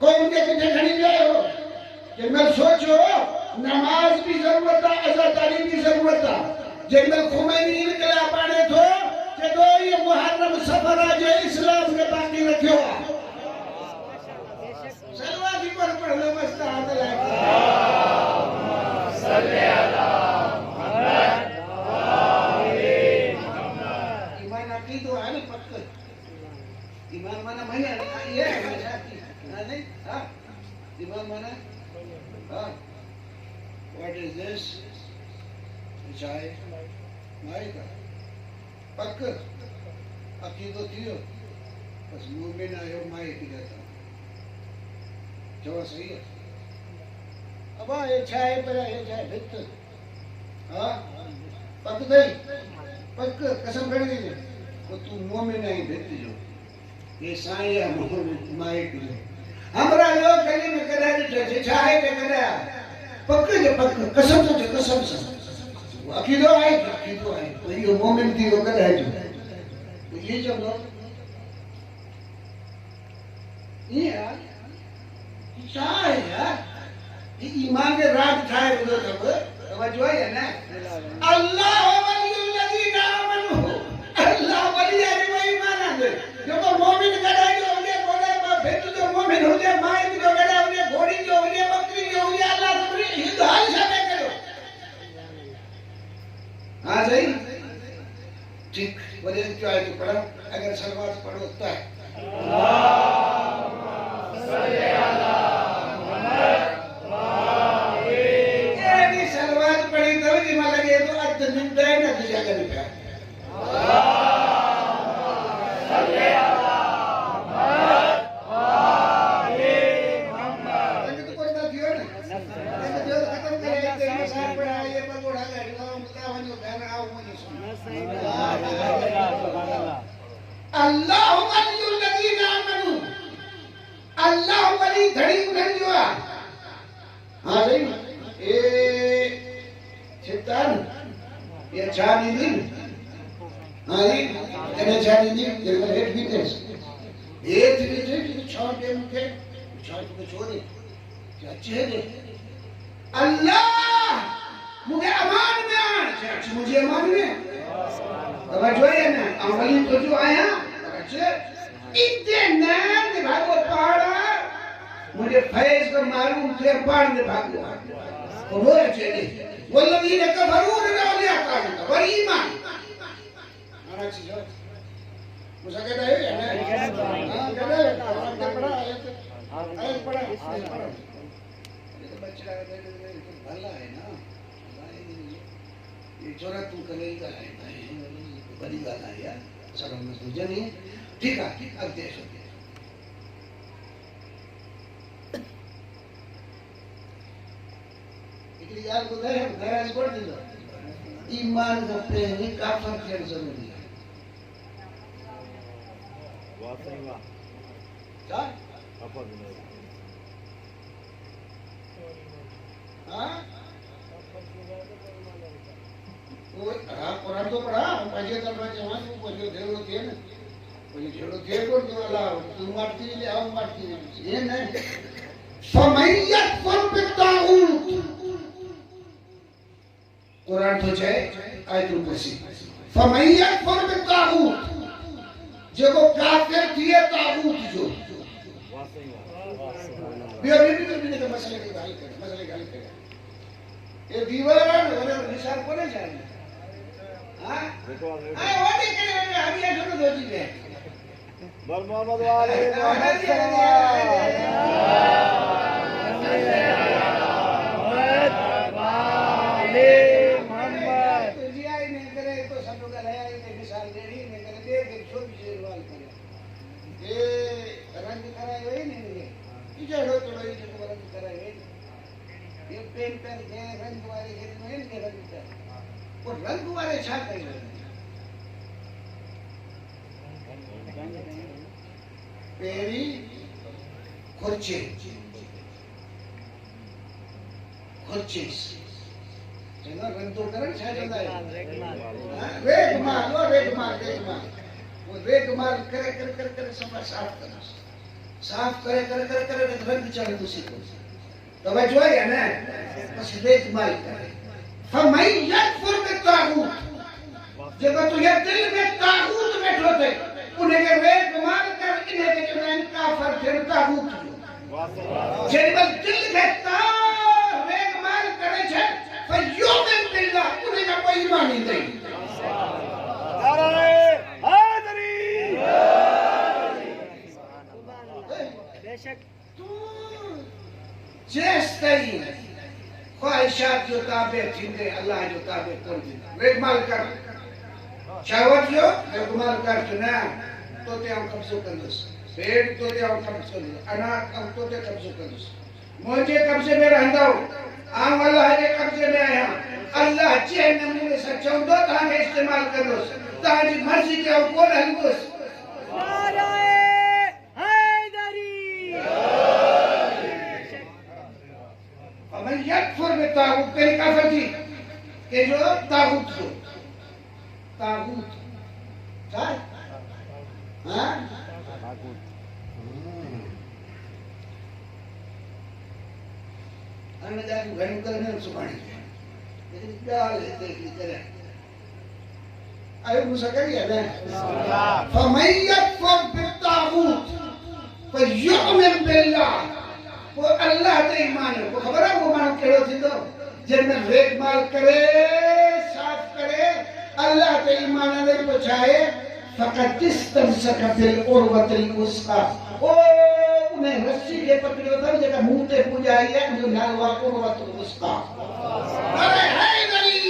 कौम के किथे खड़ी गया हो कि मैं सोचो नमाज भी जरूरत है अज़ादारी भी जरूरत है जब मैं खुमैनी इनकला पाने थो कि दो ये मुहर्रम सफर जो इस्लाम के बाकी रखियो सलवाती पर पढ़ने मस्ता हाथ लाए सल्ले अला मुहम्मद ईमान अकीदो है ना पक्का ईमान माना महीना ये है नहीं हाँ ईमान माना हाँ what is this चाय मारे का पक्क अकीदो थियो बस मुंह में ना आयो माए की जाता जो सही है अब ये चाय पर ये चाय भित्त हाँ पक्क नहीं पक्क कसम खड़ी दे वो तू मुंह में नहीं भित्त जो ये साईं है माए की जो हमरा लोग गली में करा दे चाय पे करा पक्क जो पक्क कसम से कसम से अकीदो है तो ये मोमेंट थी वो कर है जो ये जब लोग ये यार चाहे यार ये ईमान के राज ठाए उधर तब जो है ना अल्लाह वलियुल लजीना आमनु अल्लाह वली है वो ईमान है जो को मोमिन करे जो उन्हें बोले भेट जो मोमिन हो जाए माए जो करे उन्हें घोड़ी जो उन्हें बकरी जो उन्हें अल्लाह सबरी हिंद हाल शामिल करो हाँ सही ठीक बोले क्या है तो पढ़ो अगर सलवात पढ़ो तो है सल्ले अला मुहम्मद ये भी सलवात पढ़ी तो जी मां लगे तो अर्थ मिलता है ना तुझे कर पे सल्ले अला मुहम्मद तो कोई ना दियो ना ये जो खत्म करे तो मसाल पढ़ा ये पकोड़ा गाड़ी अल्लाह वलियुल लजीना आमनु अल्लाह वली घड़ी उन्हनि जो आहे हाँ सही ए शैतान ये छा ॾींदी हाँ जी जॾहिं छा ॾींदी जॾहिं हेठि बीठसि हेठि बीठे छा ॾे मूंखे छा तोखे छो ॾे अचे ॾे अल्लाह मुझे अमान में आन मुझे अमान में अब जो है ना अमली तो जो आया अच्छा इतने ने भागो पहाड़ा मुझे फैज को मालूम थे पहाड़ ने भागो वो बोले चले वल्लज़ीन कफरू बिआयाति अल्लाह व ईमान माना चीज मुझे कहता है ना हां कहता है पढ़ा आयत पढ़ा ये तो बच्चा भला है ना ये जोरा तू करेगा है बड़ी बात है यार सब में समझ नहीं ठीक है अब देखो इतनी यार बुधाए नाराज कर दिलो ईमान का पहले काफर के जरूरी है वाह सही वाह क्या काफर हां वो कुरान तो पढ़ा पढ़िए तो मैं जवान को पढ़िए ढेरों थे ना पढ़िए ढेरों थे को जो अल्लाह तुम मारती ले आओ मारती ये नहीं फमैयत फर बिताऊत कुरान तो है आयतुल कुर्सी फमैयत फर बिताऊत जो काफिर थिए ताऊत जो भी के मसले की हल करे ये दीवार है निशान को नहीं जाने हां हां वो नहीं करे अभी ये छोड़ दो चीजें बर मोहम्मद वाले मोहम्मद वाले मोहम्मद तुझे आई नहीं करे तो सब लोग आया पेन कर दे रंग वाले के रंग कर वो रंग वाले छा कई पेरी खुर्ची खुर्ची चलो रंग तो करण छा जंदा है रेगमाल वो रेगमाल करे सब साफ करे रंग चढ़े दूसरी को तो भाई जो है ना बस रेगमाल करे फरमाई यकफुर बित्तागूत जब तू ये दिल में तागूत बैठो थे उन्हें के रेगमाल कर इन्हें के जो काफर फिर तागूत जब दिल के रेगमाल करे छे फयुमिन बिल्लाह उन्हें का कोई ईमान नहीं जेस्तई ख्वाहिशात जो ताबे थींदे अल्लाह जो ताबे कोन थींदा रेगमाल कर शहवत जो रेगमाल कर ना तो ते हम कब्जो कंदस पेट तो ते हम कब्जो अनाथ हम तो ते कब्जो कंदस मुझे कब्जे में रहंदा आम अल्लाह के कब्जे में आया अल्लाह जे नमूने से चौंदो तां इस्तेमाल करो तां जी मर्जी के कोन हलगोस मैं यकफुर में तागूत के काफर थी कि जो तागूत हो तागूत क्या हाँ अन्य जाति घरों करने सुभाने लेकिन क्या लेते हैं करे आयो मुसकरी है ना फमय्यकफुर बित्तागूत फयुमिन बिल्लाह वो अल्लाह ते ईमान है वो खबर है वो मानो केड़ो थींदो जन रेगमाल करे साफ करे अल्लाह ते ईमान ने पहुंचाए फकत इस्तमसक बिल उर्वतिल उस्का ओ उन्हें रस्सी के पकड़ियो था जेका मुंह ते पूजाई है जो नाल वा उर्वतिल उस्का अरे हैदरी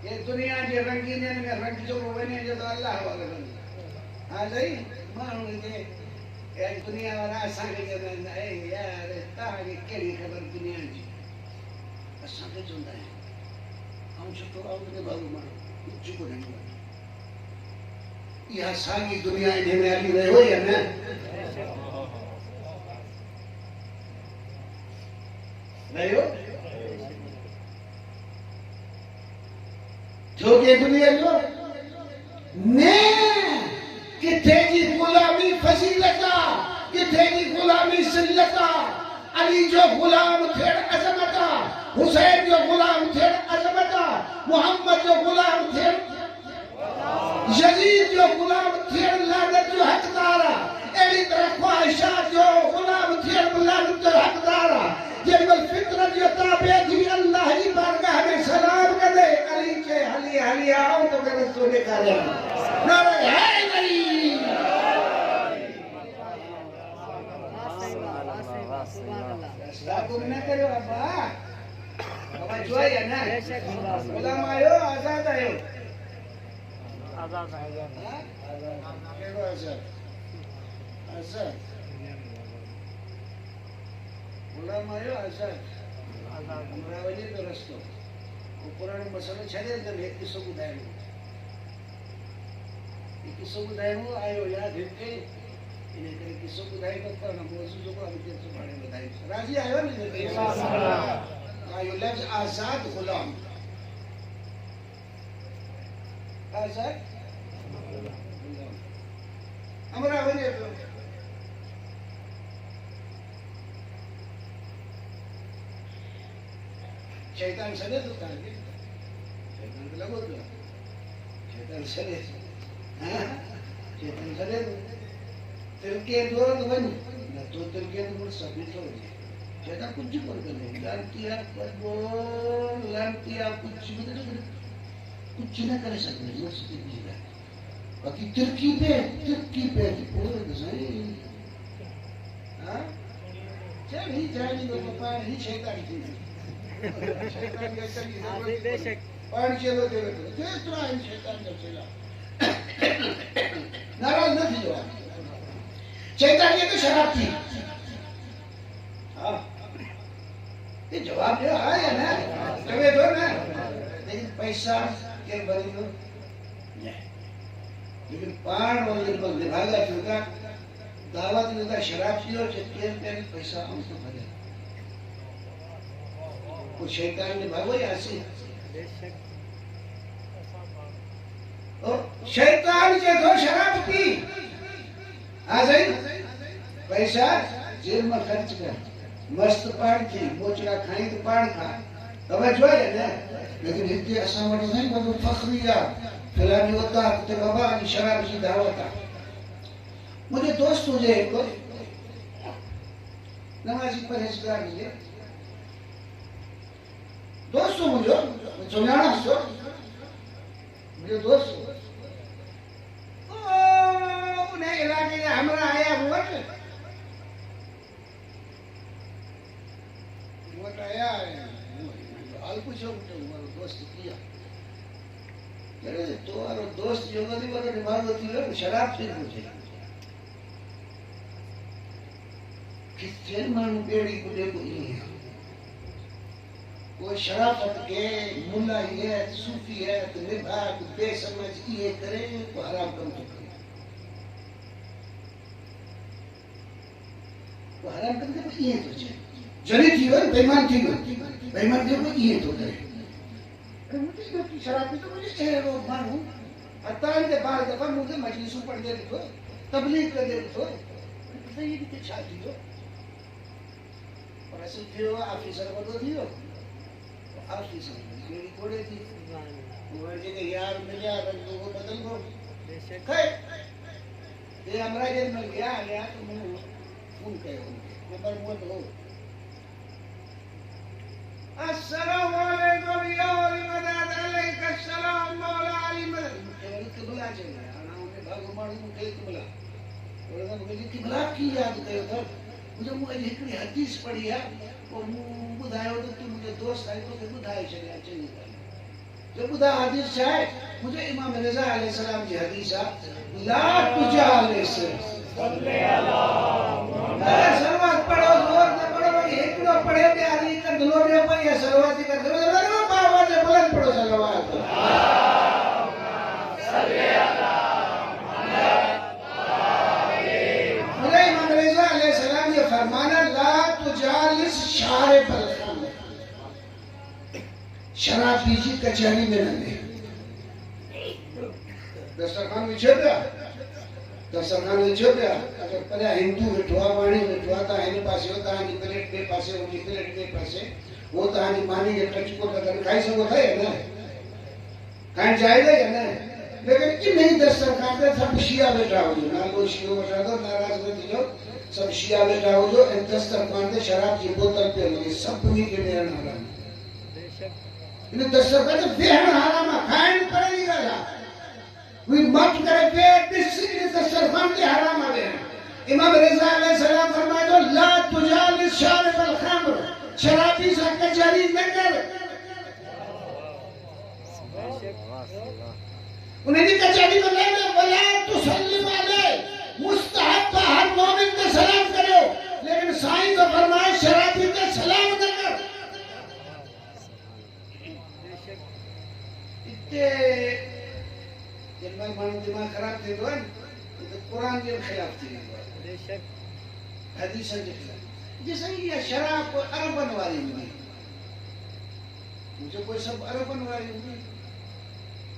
ये दुनिया जे रंगीने में रंग जो बने जो तो अल्लाह वाला रंग हां सही मानो के ये दुनिया वाला असा के जन है यार तागे केड़ी खबर दुनिया जी असा के जोंदा है हम जो तो के बाबू मानो कुछ को नहीं यह सारी दुनिया इन्हें में अली रहे हो या ना नहीं हो जो के दुनिया जो ने किथे जी गुलामी फजीलता किथे जी गुलामी सिल्लता अली जो गुलाम थे अजमता हुसैन जो गुलाम थे अजमता मोहम्मद जो गुलाम थे यजीद जो गुलाम थे लानत जो हकदार एड़ी तरह ख्वाहिशात जो गुलाम थे लानत जो हकदार जब फितरत जो ताबे थी अल्लाह की बारगाह में सलाम कर दे अली के हली हली आओ तो मेरे सोने का रे नारे है नहीं सुभान न करो अब्बा जो है ना गुलाम आयो आजाद आयो आजाद केड़ो आजाद गुलाम आयो आजाद अमरावती तो रस्तो पुरानो मसलो छे ने एक किस्सो बुधायो आयो याद हिते इने करे किस्सो बुधाई तो कोन मौजू जो को अभी से बारे बताई राजी आयो ने आयो लफ्ज आजाद गुलाम आजाद अमरावती शैतान सने तो ताके शैतान तो लगो तो शैतान सने हां शैतान सने तो के दो तो बन तो तरबियत मुझे सभी तो ज्यादा कुछ कर दे लांतिया कुछ ना कर सकते वो सभी नहीं है बाकी तरकीब पे पूरे सही हां चल ही जानी तो पापा ही शैतान थी शैतान के चली बेशक पान चलो दे तो ही शैतान का चला नाराज न थी जो शैतान ये तो शराब थी हाँ ये जवाब दे हाँ या ना तबे दो ना लेकिन पैसा के बड़ी लो लेकिन पान और भागा चुका दावत में का शराब पियो चक्कर पे पैसा हम तो भरे वो शैतान ने भागो या से शैतान के दो शराब पी आ जाई पैसा जेब में खर्च कर मस्त पान थी मोचड़ा खाई तो पान खा तब जोए ने लेकिन हिते असा वटि नहीं बदो फखरिया फलानी होता ते बाबा की शराब की दावत मुझे दोस्त हुजे एक नमाजी परहेजगार हुजे दोस्त मुझो सुनाना सो मुझे दोस्त ओ उन्हें इलाके में हमरा आया हुआ आया हाल पूछो हमारा दोस्त किया अरे तो हमारा दोस्त जो गदी वाला दिमाग होती है शराब से पूछे किससे मन बेड़ी को देखो ये कोई शराफत के मुल्ला है सूफी है तो निभाग बेसमझ ये करे तो हराम काम तो करे वो हराम काम तो ये तो चाहिए जने थी हो बेईमान थी हो ये तो करे मुझे तो शराब तो मुझे रोज मानूं अतान के बाद दफा मुझे मजलिसों पढ़ दे तो तबलीग कर दे तो सही की शादी हो और ऐसे थियो ऑफिसर बदो थियो ऑफिसर मेरी कोड़े थी वो जे यार मिला रंग को बदल दो है ये हमरा जे में गया तो मैं फोन कयो नंबर वो तो अस्सलाम वालेकुम या अली मदद अलैका सलाम मौला अली मदद किबला चले आना उन्हें भागो मारू मुझे किबला बोला मुझे किबला की याद कयो तो मुझे मुझे एक हदीस पढ़ी है और बुधायो तो तू मुझे दोस्त आई तो बुधाई चले चाहिए जो बुधा हदीस है मुझे इमाम रज़ा अलैहि सलाम की हदीस है ला तुजालिस सल्ले अला मुहम्मद सलवात पढ़ो जोर से पढ़ो एक लो पढ़े ते आदि कर दलो रे पे सलवात कर दलो बाबा से बुलंद पढ़ो सलवात सल्ले अला मुहम्मद मुझे इमाम रज़ा अलैहि सलाम ये फरमाना ला तुजालिस शारिबल खम्र शराब पीजी कचहरी में न दे दस्तरखान विछे पिया दस्तरखान विछे पिया अगर पहले हिंदू विठवा वाणी विठवा ता हिन पासे होता है प्लेट के पासे उनकी प्लेट के पासे वो तानी पानी के टच को अगर खाई सको थे ना खान जाएगा या ना लेकिन कि नहीं दस्तरखान पे सब शिया बैठा हो जो ना कोई शियो बैठा दो नाराज मत हो सब शिया बैठा हो जो दस्तरखान पे शराब की बोतल पे लगे सब भी के लिए हराम इन्हें दस्तरखान पे बेहन हराम खान पड़ेगी गाला वी मत करे पे बिस्किट दस्तरखान पे हराम आ गए इमाम रज़ा अलैहि सलाम फरमाए तो ला तुजालिस शारिबल खम्र शराबी से कचहरी न कर उन्हें भी कचहरी में ले लो वला तुसल्लिम अलैहि मुस्तहब हर मोमिन का सलाम करो लेकिन साईं तो फरमाए शराबी का सलाम न कर इतने जन्मल मानो दिमाग खराब थे तो कुरान के खिलाफ थी हदीस के खिलाफ जैसे ये शराब अरबन वाली हुई मुझे कोई सब अरबन वाली हुई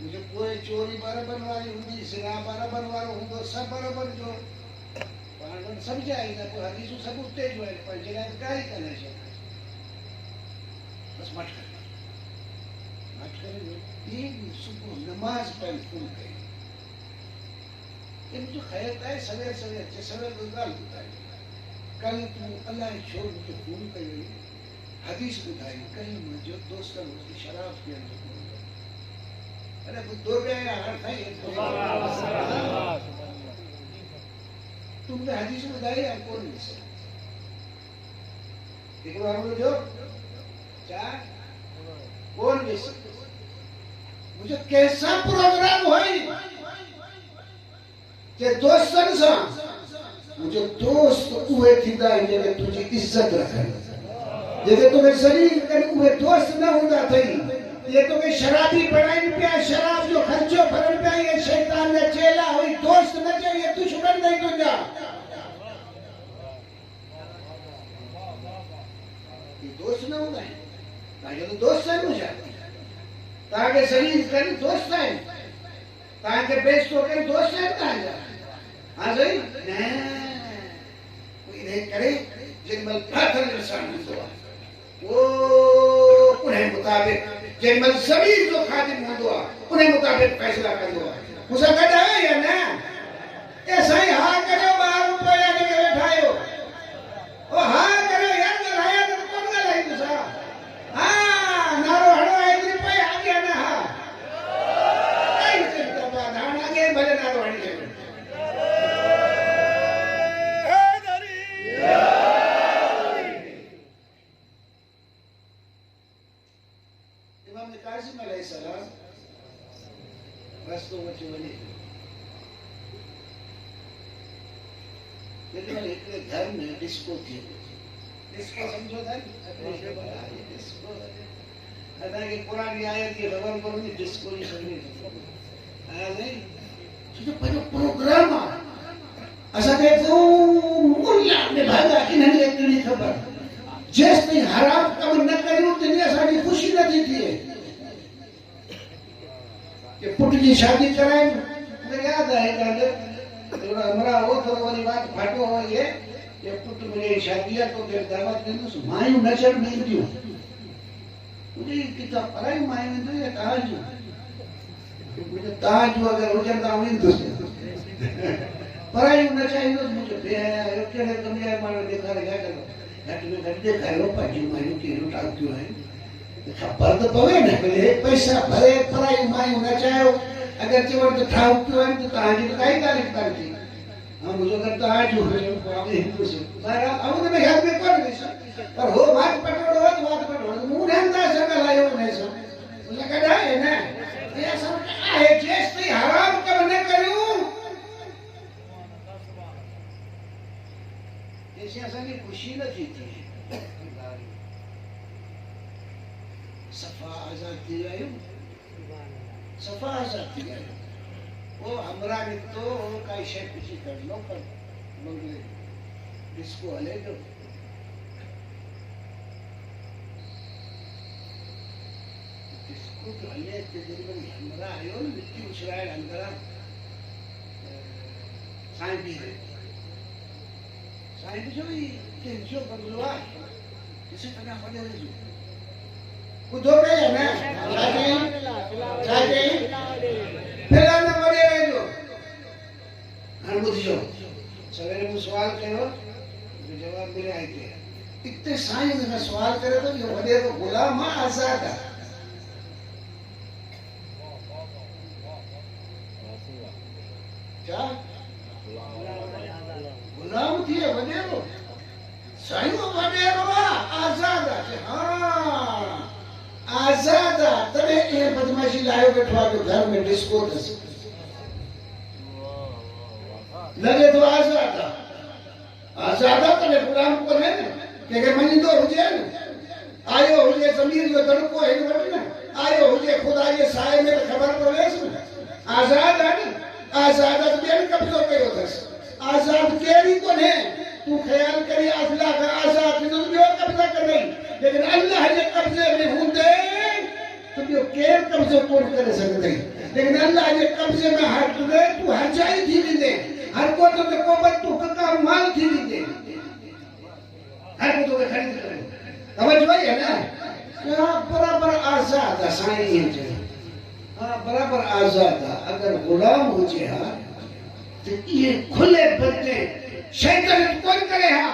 मुझे कोई चोरी अरबन वाली हुई शराब अरबन वाला हूँ तो सब अरबन जो पागल समझ आएगा कोई हदीस सब उठते जो है पर जगह क्या ही करना चाहिए बस मत करें ये सुबह नमाज पढ़ तुम करें ये मुझे खैर है सवेरे सवेरे अच्छे सवेरे गुजराल होता है कल तू अल्लाह छोड़ के फोन कयो हदीस ॿुधाई कल मुंहिंजो दोस्त मुझे शराब पीअण जो अरे ॿुधो पिया यार तुमने हदीस ॿुधाई या कोन हिकु बार ॿुधो छा कोन मुझे कैसा प्रोग्राम हुई के दोस्तन सां मुझे दोस्त उहे थींदा आहिनि जेके तुंहिंजी इज़त रखनि जेके तोखे शरीर कनि उहे दोस्त न हूंदा अथई ये तोखे शराबी बणाइनि पिया शराब जो ख़र्चो भरनि पिया ये शैतान जा चेला हुई दोस्त न चए ये दुश्मन नहीं तुंहिंजा ये दोस्त न हूंदा आहिनि तव्हांखे त दोस्त आहिनि मुंहिंजा तव्हांखे शरीर कनि दोस्त आहिनि तव्हांखे बेइज़तो कनि दोस्त आहिनि तव्हांजा हाँ सही इन्हें करे जिनमल फाथल इंसान हूंदो आहे वो उन्हें मुताबिक जिनमल ज़मीर जो खादिम हूंदो आहे उन्हें मुताबिक फैसला कंदो आहे मूंसां गॾु आहियो या न ए साईं हा करियो 12 रुपया जेके वेठा आहियो ओ हा करियो यार ॻाल्हाया त कोन ॻाल्हाई तुसां हा नारो हणो एतिरी पई अॻियां न हा काई चिंता बात हाणे अॻे भले नारो हणी छॾियो कासिम अलैहिस्सलाम रस्तो वठी वञे लेकिन हिकिड़े घर में डिस्को थी डिस्को सम्झो था डिस्को असांखे पुराणी आयत खे ख़बर पवंदी डिस्को जी सभिनी हा नहीं छो पंहिंजो प्रोग्राम आहे असांखे मुल्ला निभागा इन्हनि खे कहिड़ी ख़बर जेसिताईं हराम कम न करियूं तेसिताईं असांजी ख़ुशी नथी थिए कि पुट की शादी कराए मुझे याद है थोड़ा हमारा वो तो वाली बात फाटो हो ये कि पुट मुझे शादी है तो फिर दावत में तो मायूं नचर नहीं दियो मुझे किताब पढ़ाई मायूं तो ये ताज मुझे ताज अगर हो जाता हूं तो पढ़ाई नचाई तो मुझे बे केड़े कमरे मानो देखा क्या करो घट में घट देखायो पाजी मायूं के लुटा क्यों है खबर तो पवे न पहले पैसा भरे पढ़ाई मायूं नचायो अगर चवण तो ठाव क्यों है तो ताजी तो काई तारीफ करती हां मुझे करता है जो पावे हिंदू से सारा अब तो मैं याद में कर पर हो बात पटोड़ो मुंह धंधा संग लायो ने सो मुझे कदा है ना ये सब है जेस हराम कब न करूं ऐसे असांजी खुशी न थी थी सफा आजाद थी आयो सफा आजाद थी आयो वो हमरा ने तो काई शे पीछे कर लो पर मंगले डिस्को हले जो डिस्को तो हले के दिन में हमरा आयो मिट्टी उछराए अंदर साईं भी है साईं जो ही टेंशन बदलवा किसी तरह बदल जो ॿुधो पिया न छाजे फिलहाल न वॾे रहिजो हाणे ॿुधिजो सवेरे मूं सुवाल कयो जवाब मिलिया हिते साईं हिन सुवाल करे थो इहो वॾे तो ग़ुलाम आहे आज़ाद आहे क्या गुलाम थी वॾेरो साईं वॾेरो आहे आज़ाद आहे हाँ आजाद तने ये बदमाशी लायो बैठो जो घर में डिस्को दस लगे तो आजाद तने गुलाम को ने के मनिंदो हुजे न आयो हुजे जमीर जो तड़को है वट न आयो हुजे खुदा ये साए में खबर पवेस न आजाद है न आजाद बेन कब्जो कयो दस आजाद केरी को ने तू ख्याल करी अफला का आजाद तो जो कब्जा कर नहीं लेकिन अल्लाह के कब्जे में होंदे तो जो केर कब्जे कोन करे सकते लेकिन अल्लाह के कब्जे में हर तुगे तू हर जाई थी दे हर को तो कोबत तू का माल थी दे हर को तो खरीद करे समझ भाई है ना हां बराबर आजाद साईं है हां बराबर आजाद अगर गुलाम हो जे हा तो ये खुले बच्चे शैतान कौन करे हा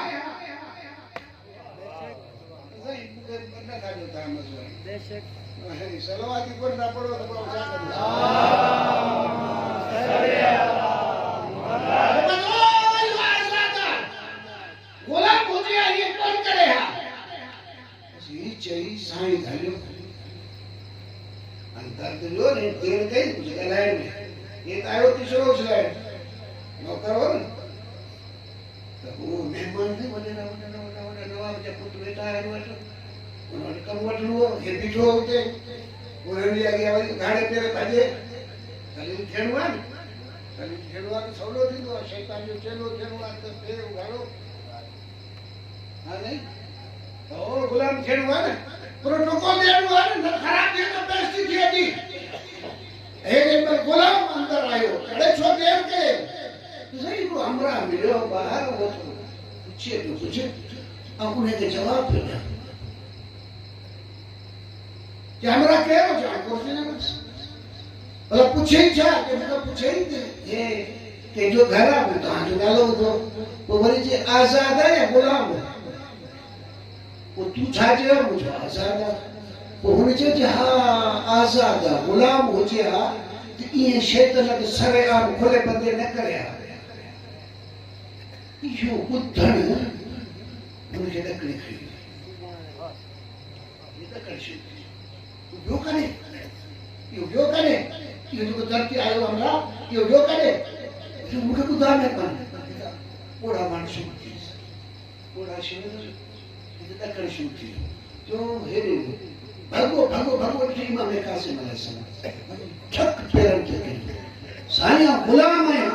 सलवाती कोण सापडो तो पावसा गुलाम होते आणि कोण करे हा ही चई साई झालो अंतर दिलो ने तेल काही तुझ्या लाईन में ये आयो तिसरो उचलाय नौकर हो तो वो मेहमान ने बोले ना नवाब जब पुत्र बेटा है उन्होंने कब वटलू हे बिठो होते उन्होंने आगे आवाज गाड़े पेरे ताजे कली ठेणवा तो सवलो थींदो शैतान जो चेलो ठेणवा तो पेरे उगाड़ो हां नहीं तो गुलाम ठेणवा ने प्रोटोकॉल देणवा ने खराब दे तो परिस्थिति थी एक दिन पर गुलाम अंदर आयो कड़े छो देव के सही को हमरा मिलो बाहर वो पूछे आपने के जवाब दिया कि हमरा के हो जा कुर्सी ने बस मतलब पूछे ही जा कि मतलब पूछे ही ये कि जो घर आ तो आज डालो तो वो बोले जे आजाद है या गुलाम है वो तू छाजे मुझे आजाद है वो होने चाहिए हाँ आजाद है गुलाम हो जे हाँ तो ये शैतान के सरे आम खुले बंदे न करे यो बुद्धन उनके दकड़ी खड़ी ये दकड़ शिव यो करे यो जो धरती आयो हमरा यो करे जो मुखे खुदा में बन ओड़ा मानस ओड़ा शिव ये दकड़ शिव थी जो हेरे भगो ठीक में कासे मले सम छक पेरन के साया गुलाम है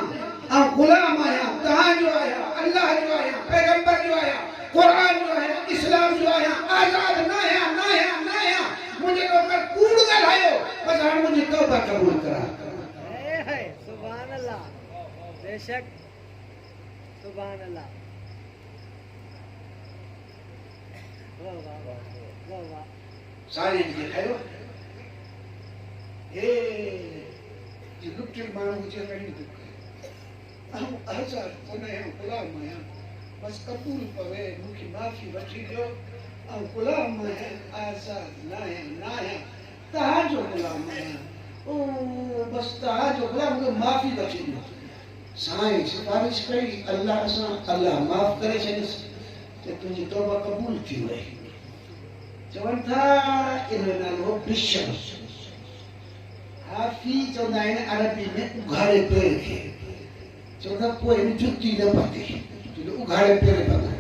आ गुलाम आया कहां जो आया अल्लाह जो आया पैगंबर जो आया कुरान जो आया इस्लाम जो आया आजाद ना आया मुझे लोकर कूड़ गलायो बस हम मुझे तौबा कबूल करा है सुभान अल्लाह बेशक सुभान अल्लाह वाह सारे दिखायो ए ये लुप्त मानो मुझे नहीं हम आजाद कोने हम गुलाम हैं बस कबूल पवे मुखी माफी बची जो हम गुलाम हैं आजाद ना है तहा जो गुलाम है ओ बस तहा जो गुलाम को माफी बची जो साईं सिफारिश कई अल्लाह से अल्लाह माफ करे छे ते तुझी तौबा कबूल थी वई चवन था इन नालो बिशर हाफी चौदा इन अरबी में उघाड़े पैर के चौथा कोई जुत्ती न पाती तो उघाड़े पेरे पगा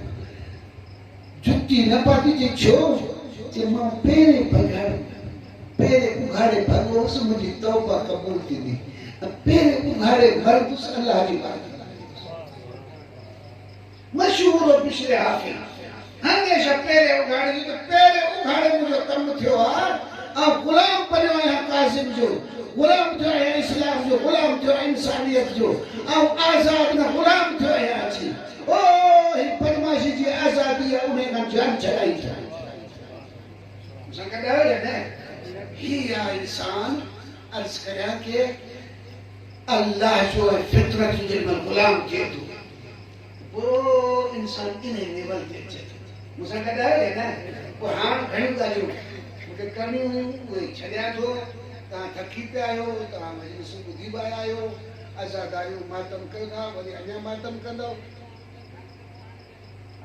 जुत्ती न पाती जे छो जे मां पेरे पगाड़ पेरे उघाड़े भगो उस मुझी तौबा कबूल थी दी पेरे उघाड़े भर उस अल्लाह जी बात मशहूर बिशरे हाफी हमेशा पेरे उघाड़े मुझे कम थियो आ गुलाम बनो है कासिम जो गुलाम जो है इस्लाम जो गुलाम जो है इंसानियत जो अब आजाद ना गुलाम जो है अच्छी ओ ही परमाशी जी आजादी है उन्हें का जान चलाई जाए संकट है ना ही या इंसान अर्ज करा के अल्लाह जो है फितरत जो में गुलाम के तो वो इंसान इन्हें लेवल दे चाहिए मुसंकट है ना वो हां घणी गालियों मुझे करनी हुई छड़िया तो ता थकी पे आयो ता मजलिस बुधी बाय आयो आजाद आयो मातम कदा वरी अन्या मातम कंदो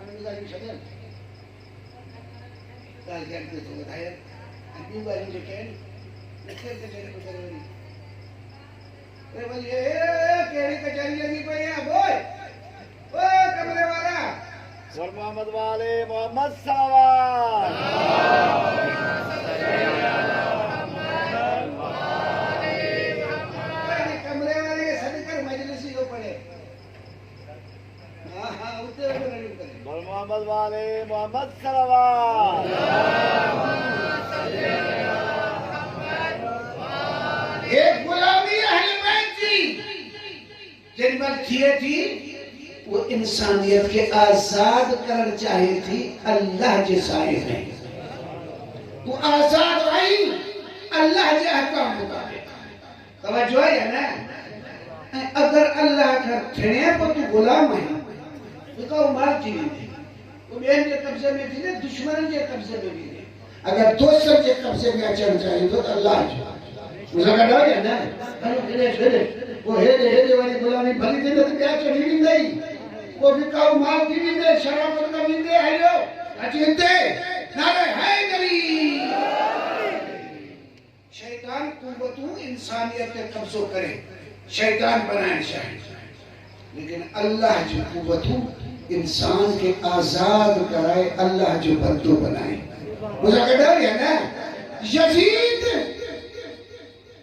अन गाली छड़िया गाल के तो बताया अन्य गाली जो के नखे के जेने को करे ए भाई ए केड़ी कचहरी लगी पे है बोल ओ कमरे वाला सर मोहम्मद वाले मोहम्मद सल्लल्लाहु मोहम्मद वाले मोहम्मद सल्लल्लाहु एक गुलामी अहले बैत की जिन पर थी वो इंसानियत के आजाद करना चाहे थी अल्लाह के साहिब है वो आजाद आई अल्लाह के अहकाम मुताबिक तवज्जो है ना अगर अल्लाह का ठणे पर तू गुलाम है तो मार थी वो बेन के कब्जे में थी ना दुश्मन के कब्जे में भी अगर दोसर जे कब्जे में अचण चाहे तो अल्लाह जो मुझे कहा है ना हलो हेरे वो हेरे वाली गुलामी भली दे तो क्या चढ़ी नहीं वो विकाऊ माल की भी दे शराब का भी दे आयो अचिंते नारे है गली शैतान कुव्वतों इंसानियत पे कब्जो करे शैतान बनाए चाहे लेकिन अल्लाह जो कुव्वतों इंसान के आजाद कराए अल्लाह जो बंदो बनाए मुझे कहा है ना यजीद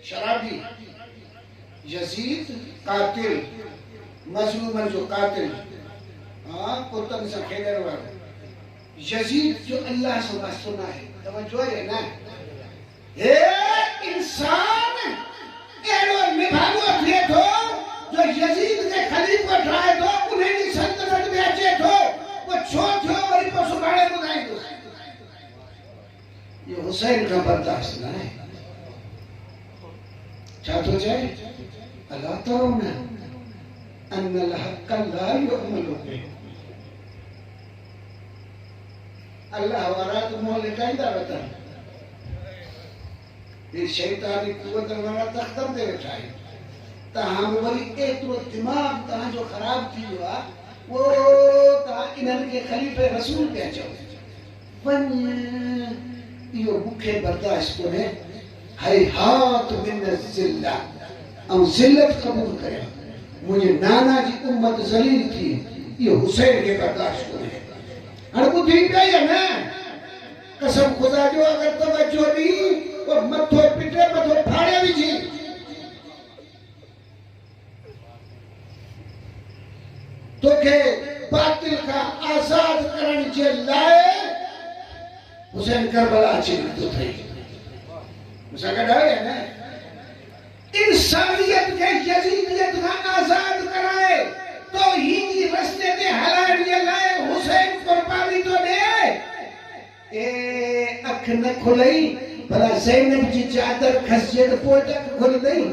शराबी यजीद कातिल मजलूमन जो कातिल हाँ कुत्तन से खेलने वाला यजीद जो अल्लाह से सुना है तवज्जो है ना हे इंसान एलो निभागो थे तो जो यजीद के खलीफा ठाए तो उन्हें की सल्तनत में अचे तो वो छो थो वरी पर सुभाणे बुधाई दो ये हुसैन का बर्दाश्त ना है क्या तो जाए अल्लाह तरोना अन्नल हक़ ला युअमलु अल्लाह वारा तो मोह लिखाईंदा वता ये शैतानी कुव्वत वारा तख्तम दे वेठा है तहां वरी एतिरो दिमाग तहां जो खराब थी हुआ वो तहां इन्हनि के खलीफे रसूल पे चओ वन यो मुखे बर्दाश्त कोने हाथ मिन ज़िल्ला और ज़िल्लत कबूल करे मुझे नाना जी उम्मत जलील थी ये हुसैन के बर्दाश्त कोने हर बुद्धि गई है ना कसम खुदा जो अगर तवज्जो दी और मथो पिटे मथो फाड़े भी जी तो के बातिल का आजाद करण जे लाए हुसैन करबला अची तो थई मुझे कहा है ना इंसानियत के यजीदियत का आजाद कराए तो ही की रस्ते ते हलाल जे लाए हुसैन कुर्बानी तो दे ए अख न खुलई भला ज़ैनब जी चादर खसजे पोइ तक खुल गई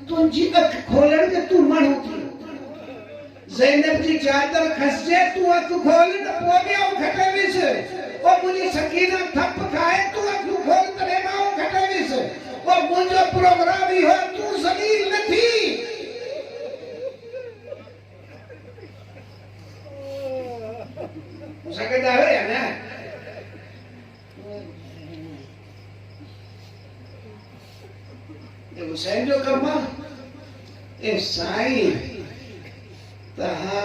तुझी अख खोलण के तू माण्हू थी ज़ैनब जी चादर खसजे तू अख खोल न पोइ ॿियो खटे विस ओ मुंहिंजी सकीना थप खाए तू अख खोल तॾहिं मां खटे विस ओ मुंहिंजो प्रोग्राम ही हो तू ज़लील न थी मुझे दावे है ना ये हुसैन जो कमा ए साईं तहा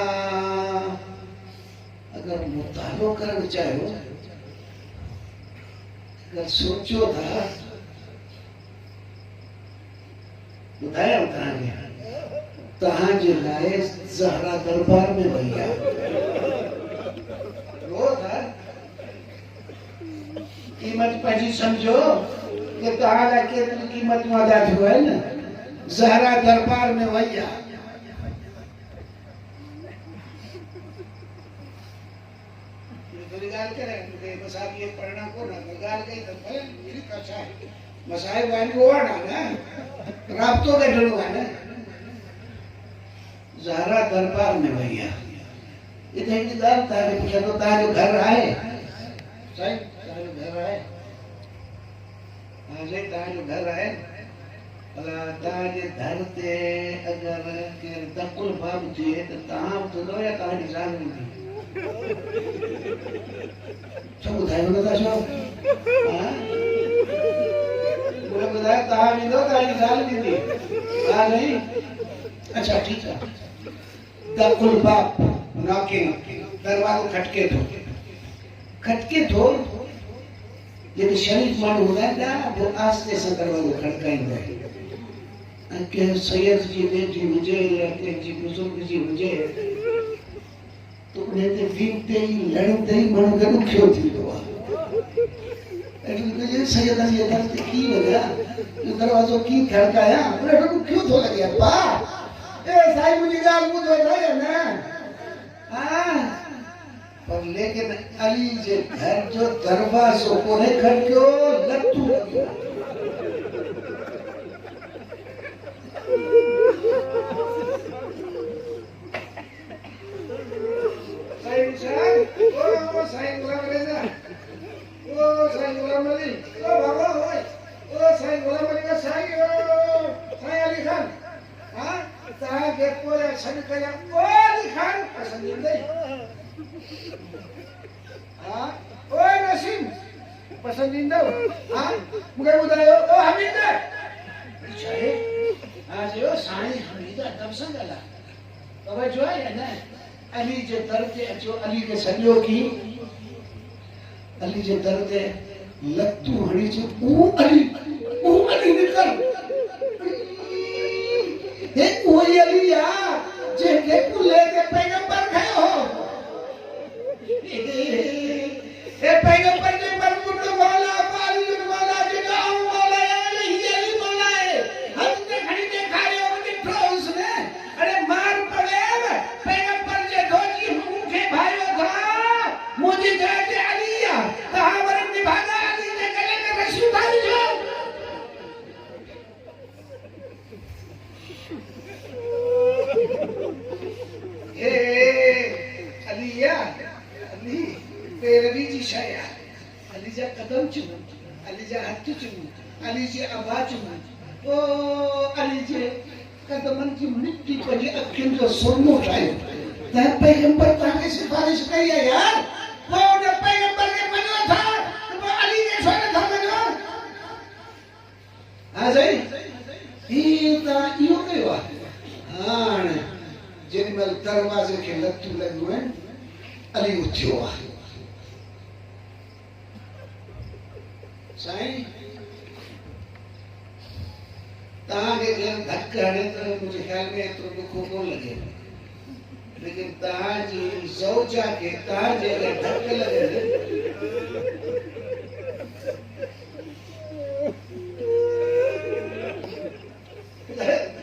अगर मुतालो करण चाहो अगर सोचो था बताया तहां जे लाए ज़हरा दरबार में भैया कीमत पंहिंजी समझो कि तहां केतिरी कीमत अदा थियो है न ज़हरा दरबार में वैया गाल करे के मसाब ये पढ़ना को ना गाल कई तो भले मेरी कक्षा है मसाइब वाली वो ना राब्तो के ढलो ना ज़हरा दरबार में भैया इतने की दाल तारे पूछा तो तारे घर आए सही तारे घर आए आज तारे घर आए अला तारे घर ते अगर के दकुल बाब थी तो ताम तो दो या तारे जान थी सब बुधाई बता था शो हां बोले बुधाई ताम दो तारे जान थी हां नहीं अच्छा ठीक है दकुल बाब नॉकिंग दरवाज़ो खटके थो लेकिन शरीफ माण्हू हूंदा आहिनि ना वो आस्ते से दरवाज़ो खटकाईंदा आहिनि ऐं कंहिं सैयद जी बेटी हुजे या कंहिंजी बुज़ुर्ग जी हुजे तो उन ते विनते ई लड़ते ई माण्हू खे ॾुखियो थींदो आहे ऐं सैयद जी दर ते की वञा इहो दरवाज़ो की खड़काया ॾाढो ॾुखियो थो लॻे पा ए साईं मुंहिंजी ॻाल्हि ॿुधो था न पर लेकिन अली जे घर जो दरवाज़ो कोने खटकियो लट्टू लॻियो साईं गुलाम रेज़ा गुलाम अली ओ बाबा ओए ओ साईं गुलाम अली का साईं ओ साईं अली खान हां ता के पोया छन कया ओ अली खान पसंदीदा हां ओ नसीम पसंदीदा हां मुके बुधायो ओ हमीद छे आज यो साईं हमीदा तब संगला अब जो है ना अली जे दर ते अचो अली के सॼो की अली जे दर ते लत्तू हणी जे ओ अली निकल हे कोई अली या जे के कुले के पैगंबर खयो ए पैगंबर के बरकुट वाला पाली वाला जे गांव वाला अली वाला है हम ने खड़ी देखायो दिखो उसने अरे मार पड़े पैगंबर जे धोजी मुखे भाइयो था मुझे जाते अलिया कहां वर निभाना अली ने गले में रस्सी उतारी जो अलिया अली पेरवी जी शाया अली जा कदम चुम अली जा हाथ चुम अली जे आवाज चुम ओ अली जे कदमन की मिट्टी पर ये अखिन जो सोनो ठायो ता पैगंबर ताके सिफारिश कई है यार वो ने पैगंबर के मनो था तो अली के सोने था मनो आ जाई ई ता यो कयो हां जेमल दरवाजे के लत्तू लगो है अली उठियो आ साईं ताके घर धक्का हणे तो मुझे ख्याल में तो दुख को लगे लेकिन ताजी सौजा के ताजे अगर धक्के लगे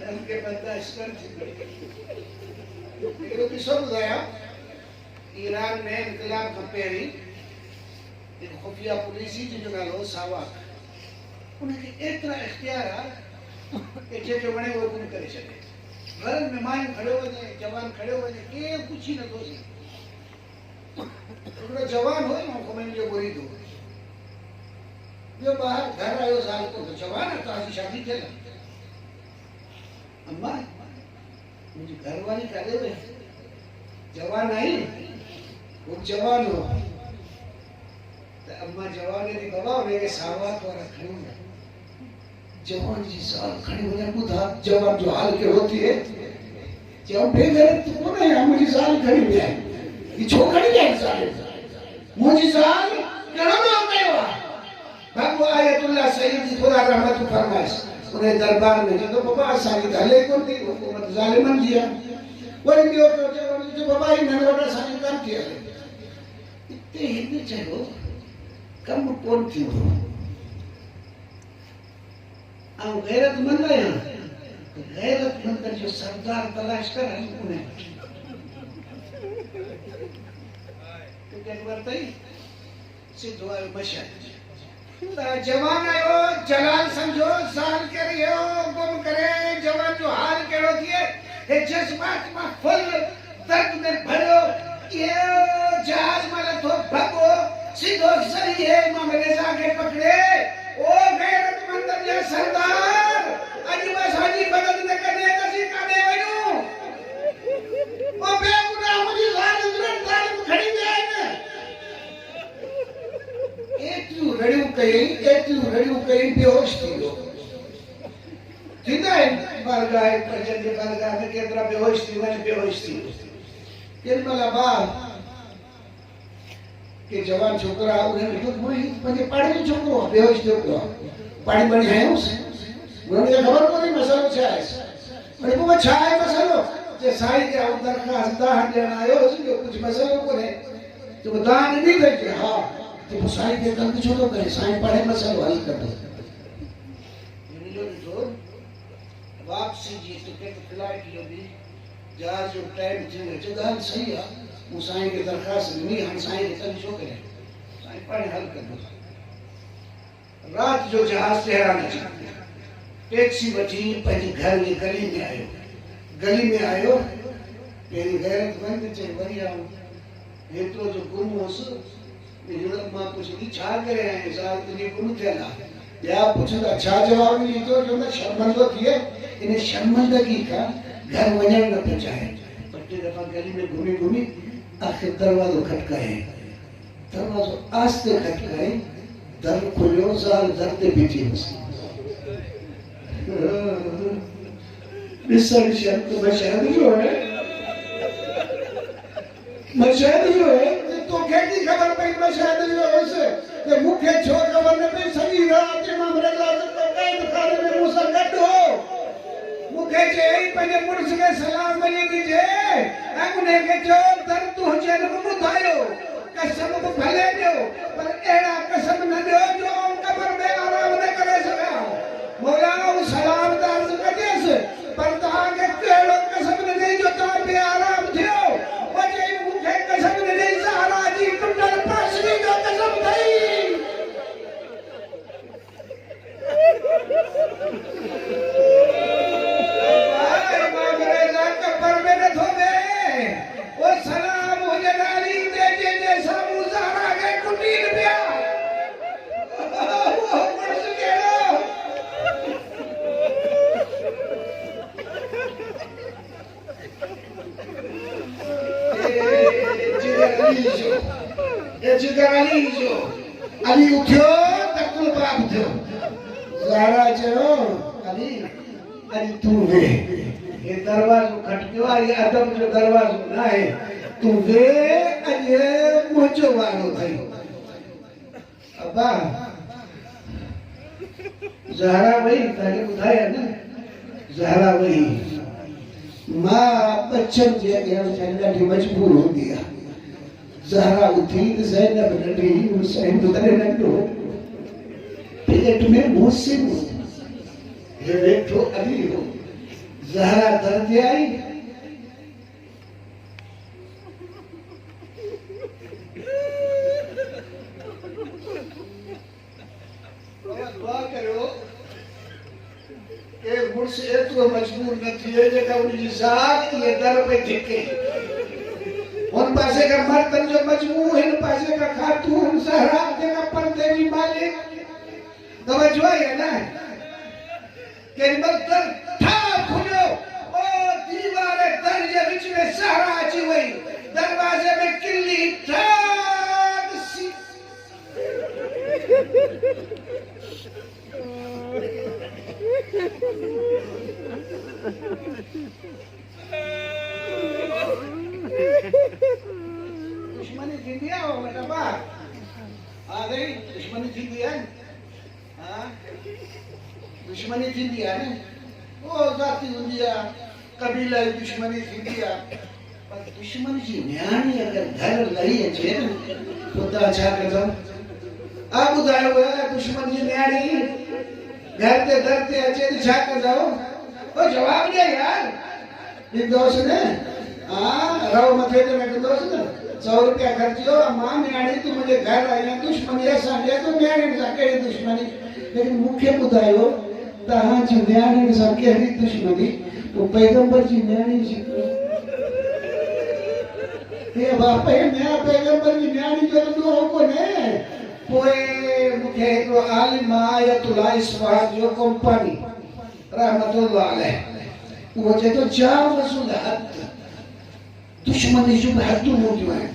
उनके बर्दाश्त कर किसो बुधाया ईरान में इनकलाब खां पहिरीं एक खुफिया पुलिस जो नालो सावाक उनके एतिरा इख्तियार आहे कि जेके वणे वो हुकुम करे छॾे घर में मायूं खड़ो वञे जवान खड़ो वञे केरु कुझु ई नथो थिए हिकिड़ो जवान हो ऐं खुमैनी जो मुरीद हो ॿियो ॿार घर आयो साल को तो जवान आहे तव्हांजी शादी थियल अम्मा मुंहिंजी घरवारी काॾे वई जवान आई वो जवान हो त अम्मा जवान ॾी बाबा हुनखे सावाक वारा खणी वञा जवान जी साल खड़ी वने बुधा जवान जो हाल के होती है जब बेघर तू कोने है मुझी साल खड़ी है ये छोकरी है साल मुझी साल कणो हो गयो बाबू आयतुल्लाह सैयद खुदा रहमत फरमाइश उन्हें दरबार में जो बाबा साली धले को थी हुकूमत जालिमन दिया वही दियो तो जवान जो बाबा ही ननवड़ा साली काम किया इतने हिंदी चलो कम कोन थी हो हम गैरतमंद हैं गैरतमंद जो सरदार तलाश कर उन्हें तो क्या करता है सिद्धो आयो मशाल जवान आयो जलाल समझो साल के रियो गुम करे जवान जो हाल केड़ो थिए हे जज्बात में फुल दर्द में भरो ये जहाज में तो भगो सीधो सही है मामले जाके पकड़े ओ गैरतमंद जे सरदार अजी बस हाजी बगल में कने कसी काने वणो ओ बेगुनाह मुझी जान दुरन जालिम खड़ी में आई ने एतियूं रड़ियूं कई बेहोश थी वियो थींदा आहिनि बारगाह पंजनि जे बारगाह में केतिरा बेहोश थी वञे बेहोश थी केॾी महिल ॿार के जवान छोकरा उन्हें तो पंहिंजे पाड़े जो छोकरो बेहोश थियो पियो पाणी पाणी हयांसि उन्हें ख़बर कोन्हे मसइलो छा आहे पर पोइ छा आहे मसइलो जे साईं खे दरख़्वास्त दान ॾियण आयो हुउसि कुझु मसइलो कोन्हे तो दान ॾी वञे हा तो साईं खे तंग छो थो करे साईं पाणे मसइलो हल कंदो वापसी जी टिकट फ्लाइट जो भी जहाज जो टाइम थी वियो ॻाल्हि सही आहे मूं साईं खे दरख़्वास्त ॾिनी हाणे साईं खे तंग छो करे साईं पाणे हल कंदो रात जो जहाज तेहरान अची टैक्सी वठी पंहिंजे घर जी गली में आयो पहिरीं गैरतमंद चई वरी आऊं हेतिरो जो गुम हुअसि युवक मां पुछदी छा करे आए साल तुझे कोन थियला या पुछदा छा जवाब ॾींदो जो न शर्मंदो थिए इन शर्मंदगी का घर वञण न पियो चाहे पर टे दफ़ा गली में घुमी घुमी आखिर दरवाज़ो खटकाए दरवाज़ो आस्ते खटकाए दर खुलियो ज़ाल दर ते बीठी हुई ॾिसण शर्त मशाद जो है मशाद जो है तो कैसी खबर पई मशाद जो है कि मुखे छो खबर न पई सॼी रात इमाम रज़ा तो कैद खाने में मूंसां गॾु हो मुखे चई पंहिंजे मुड़ुस खे सलाम वञी ॾिजे ऐं उन खे चयो दर तूं हुजे न ॿुधायो कसम बि भले ॾियो पर अहिड़ा कसम न ॾियो जो कब्र में आराम न करे सघां मौला सलाम त अर्ज़ कजेसि पर तव्हांखे कहिड़ो कसम न ॾेई जो तव्हां बे आराम थियो वो चई मूंखे कसम न ॾेई सहारा जी टुटल पासरी जो कसम अथई कब्र में नथो वेहे वो सलाम हुजे नाली दे जे साम्हूं सहारा खे कुटीन पिया अली उठियो तकुल बाप थियो ज़ारा चयो अली अली तू वे ये दरवाज़ो खटकियो आहे अदब जो दरवाज़ो न आहे तू वे अॼु मुंहिंजो वारो अथई अब्बा ज़हरा वई तव्हांखे ॿुधाया न ज़हरा वई मां बचनि जे अॻियां थियण ॾाढी मजबूर हूंदी आहे ज़हरा उथी त ज़ैनब नंढी हुसैन तॾहिं नंढो पेट में मोहसिन हे वेठो अली हो ज़हरा दर ते आई दुआ करियो के मुड़ुस एतिरो मजबूर न थिए जेका उनजी ज़ात इहे दर पे धिके उन पासे का मर्दन जो मजमू हिन पासे का खातून सहरा जेका पर्दे जी मालिक तवज्जो है ना केरी मर्दन ठा खुलियो ओ दीवार दर जे विच में सहरा अची वई दरवाजे में किल्ली ठाक सी दुश्मनी थी है वो मतलब आ गई दुश्मनी थी है हां दुश्मनी थी है ना वो जाती हुई है कबीला की दुश्मनी थी है पर दुश्मन जी न्याणी अगर घर लई अचे तो ता छा कजो आ बुधायो है दुश्मन जी न्याणी घर ते दर ते अचे तो छा कजो ओ जवाब दे यार इन दोस्त ने हां रहो मथे ते मैं दोस्त ने 100 रुपया खर्चियो मां न्याणी तू मुझे घर आई दुश्मनी असा जे तो न्याणी सा केड़ी दुश्मनी लेकिन मुख्य बुधायो तहां जी न्याणी सा केड़ी दुश्मनी वो पैगंबर जी न्याणी जी ये बाप है नया पैगंबर जी न्याणी जो तो को ने कोई मुखे तो आलिम आयतुल इस्वाद जो कंपनी रहमतुल्लाह अलैह वो जे तो जावजुल हद दुश्मनी जो हद मौजूद है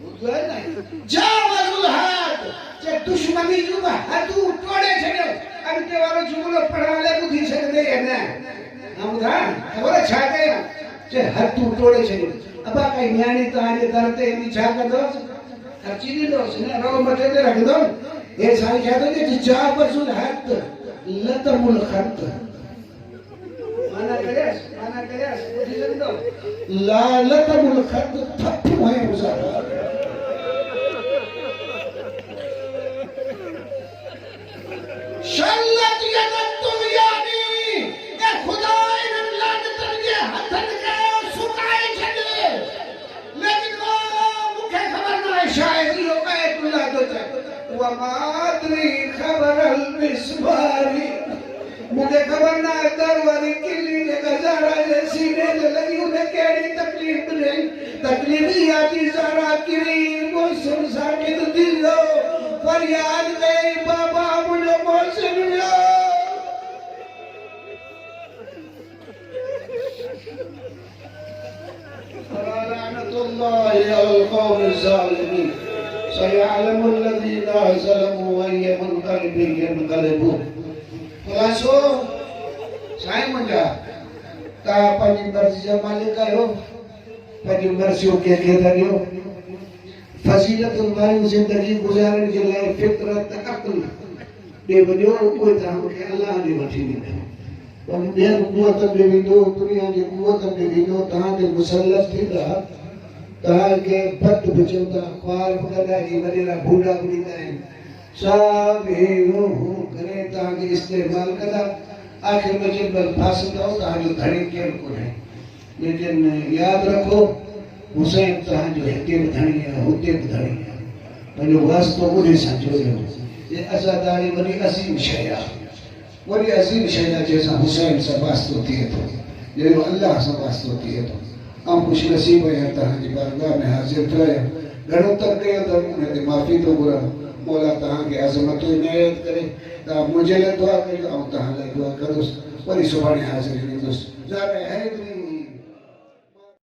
वो है ना जावजुल हद जे दुश्मनी जो हद तोड़े छड़ो अॻिते वारो जुमलो पढ़ाले ॿुधी सघंदे है ना हम ॿुधा ख़बर छा कयो जे हद तोड़े छड़ो अबा काई न्याणी तव्हांजे दर ते ईंदी छा कंदोसि खर्ची ॾींदोसि न रओ मथे ते रखंदो हे साईं छा थो चए जावजुल हद लतमुल खत माना करियास ॿुधी सघंदो ला लतमुल खत थप्पू है गुज़ार शल्लत यदन दुनियानी ए खुदा इन लानतन जे हथन के सुकाए छॾे लेकिन वो मुखे खबर न है शायद यो आयतुल्लाह तो व मादरी खबर अल मिसबारी मुझे खबर ना है दरबारी किली ने गजारा जैसी ने लगी उन्हें केड़ी तकलीफ नहीं तकलीफ ही आती सारा किरी मौसम साकित दिलो फरियाद गई बाबा मुझे मौसम लो लानतुल्लाहि अलल कौमिज़ ज़ालिमीन सयअलमुल लज़ीना ज़लमू अय्य मुनक़लिबिन यनक़लिबून खलासो साईं मुंहिंजा तव्हां पंहिंजी मर्ज़ी जा मालिक आहियो पंहिंजी मर्ज़ियूं कंहिंखे था ॾियो फज़ीलतुनि वारी ज़िंदगी गुज़ारण जे लाइ फितरत अक़ल ॾे वञो उहे तव्हांखे अलाह ॾे वठी वेंदा ॿियनि क़ुवतनि ॾे वेंदो दुनिया जी क़ुवतनि ॾे वेंदो तव्हांखे मुसलत थींदा तव्हांखे बद बि चवंदा ख्वार बि कढाई वॾेरा बूढ़ा बि ॾींदा आहिनि सभु हे करे तव्हांखे इस्तेमालु कंदा आख़िर में जंहिं फासंदव तव्हांजो धणी केरु कोन्हे लेकिन यादि रखो हुसैन तव्हांजो हिते बि धणी आहे हुते बि धणी आहे पंहिंजो वास्तो उन सां जोड़ियो ये अज़ादारी वॾी अज़ीम शइ आहे वॾी अज़ीम शइ आहे जंहिंसां हुसैन सां वास्तो थिए थो जंहिंजो अलाह सां वास्तो थिए थो ऐं ख़ुशि नसीब आहियां तव्हांजी बारगाह में हाज़िर थियो आहियां घणो तर कयो अथमि उन ते माफ़ी थो घुरां मौला तव्हांखे अज़मतूं इनायत करे तव्हां मुंहिंजे लाइ दुआ कयो ऐं तव्हां लाइ दुआ करोसि वरी सुभाणे हाज़िर ॾींदुसि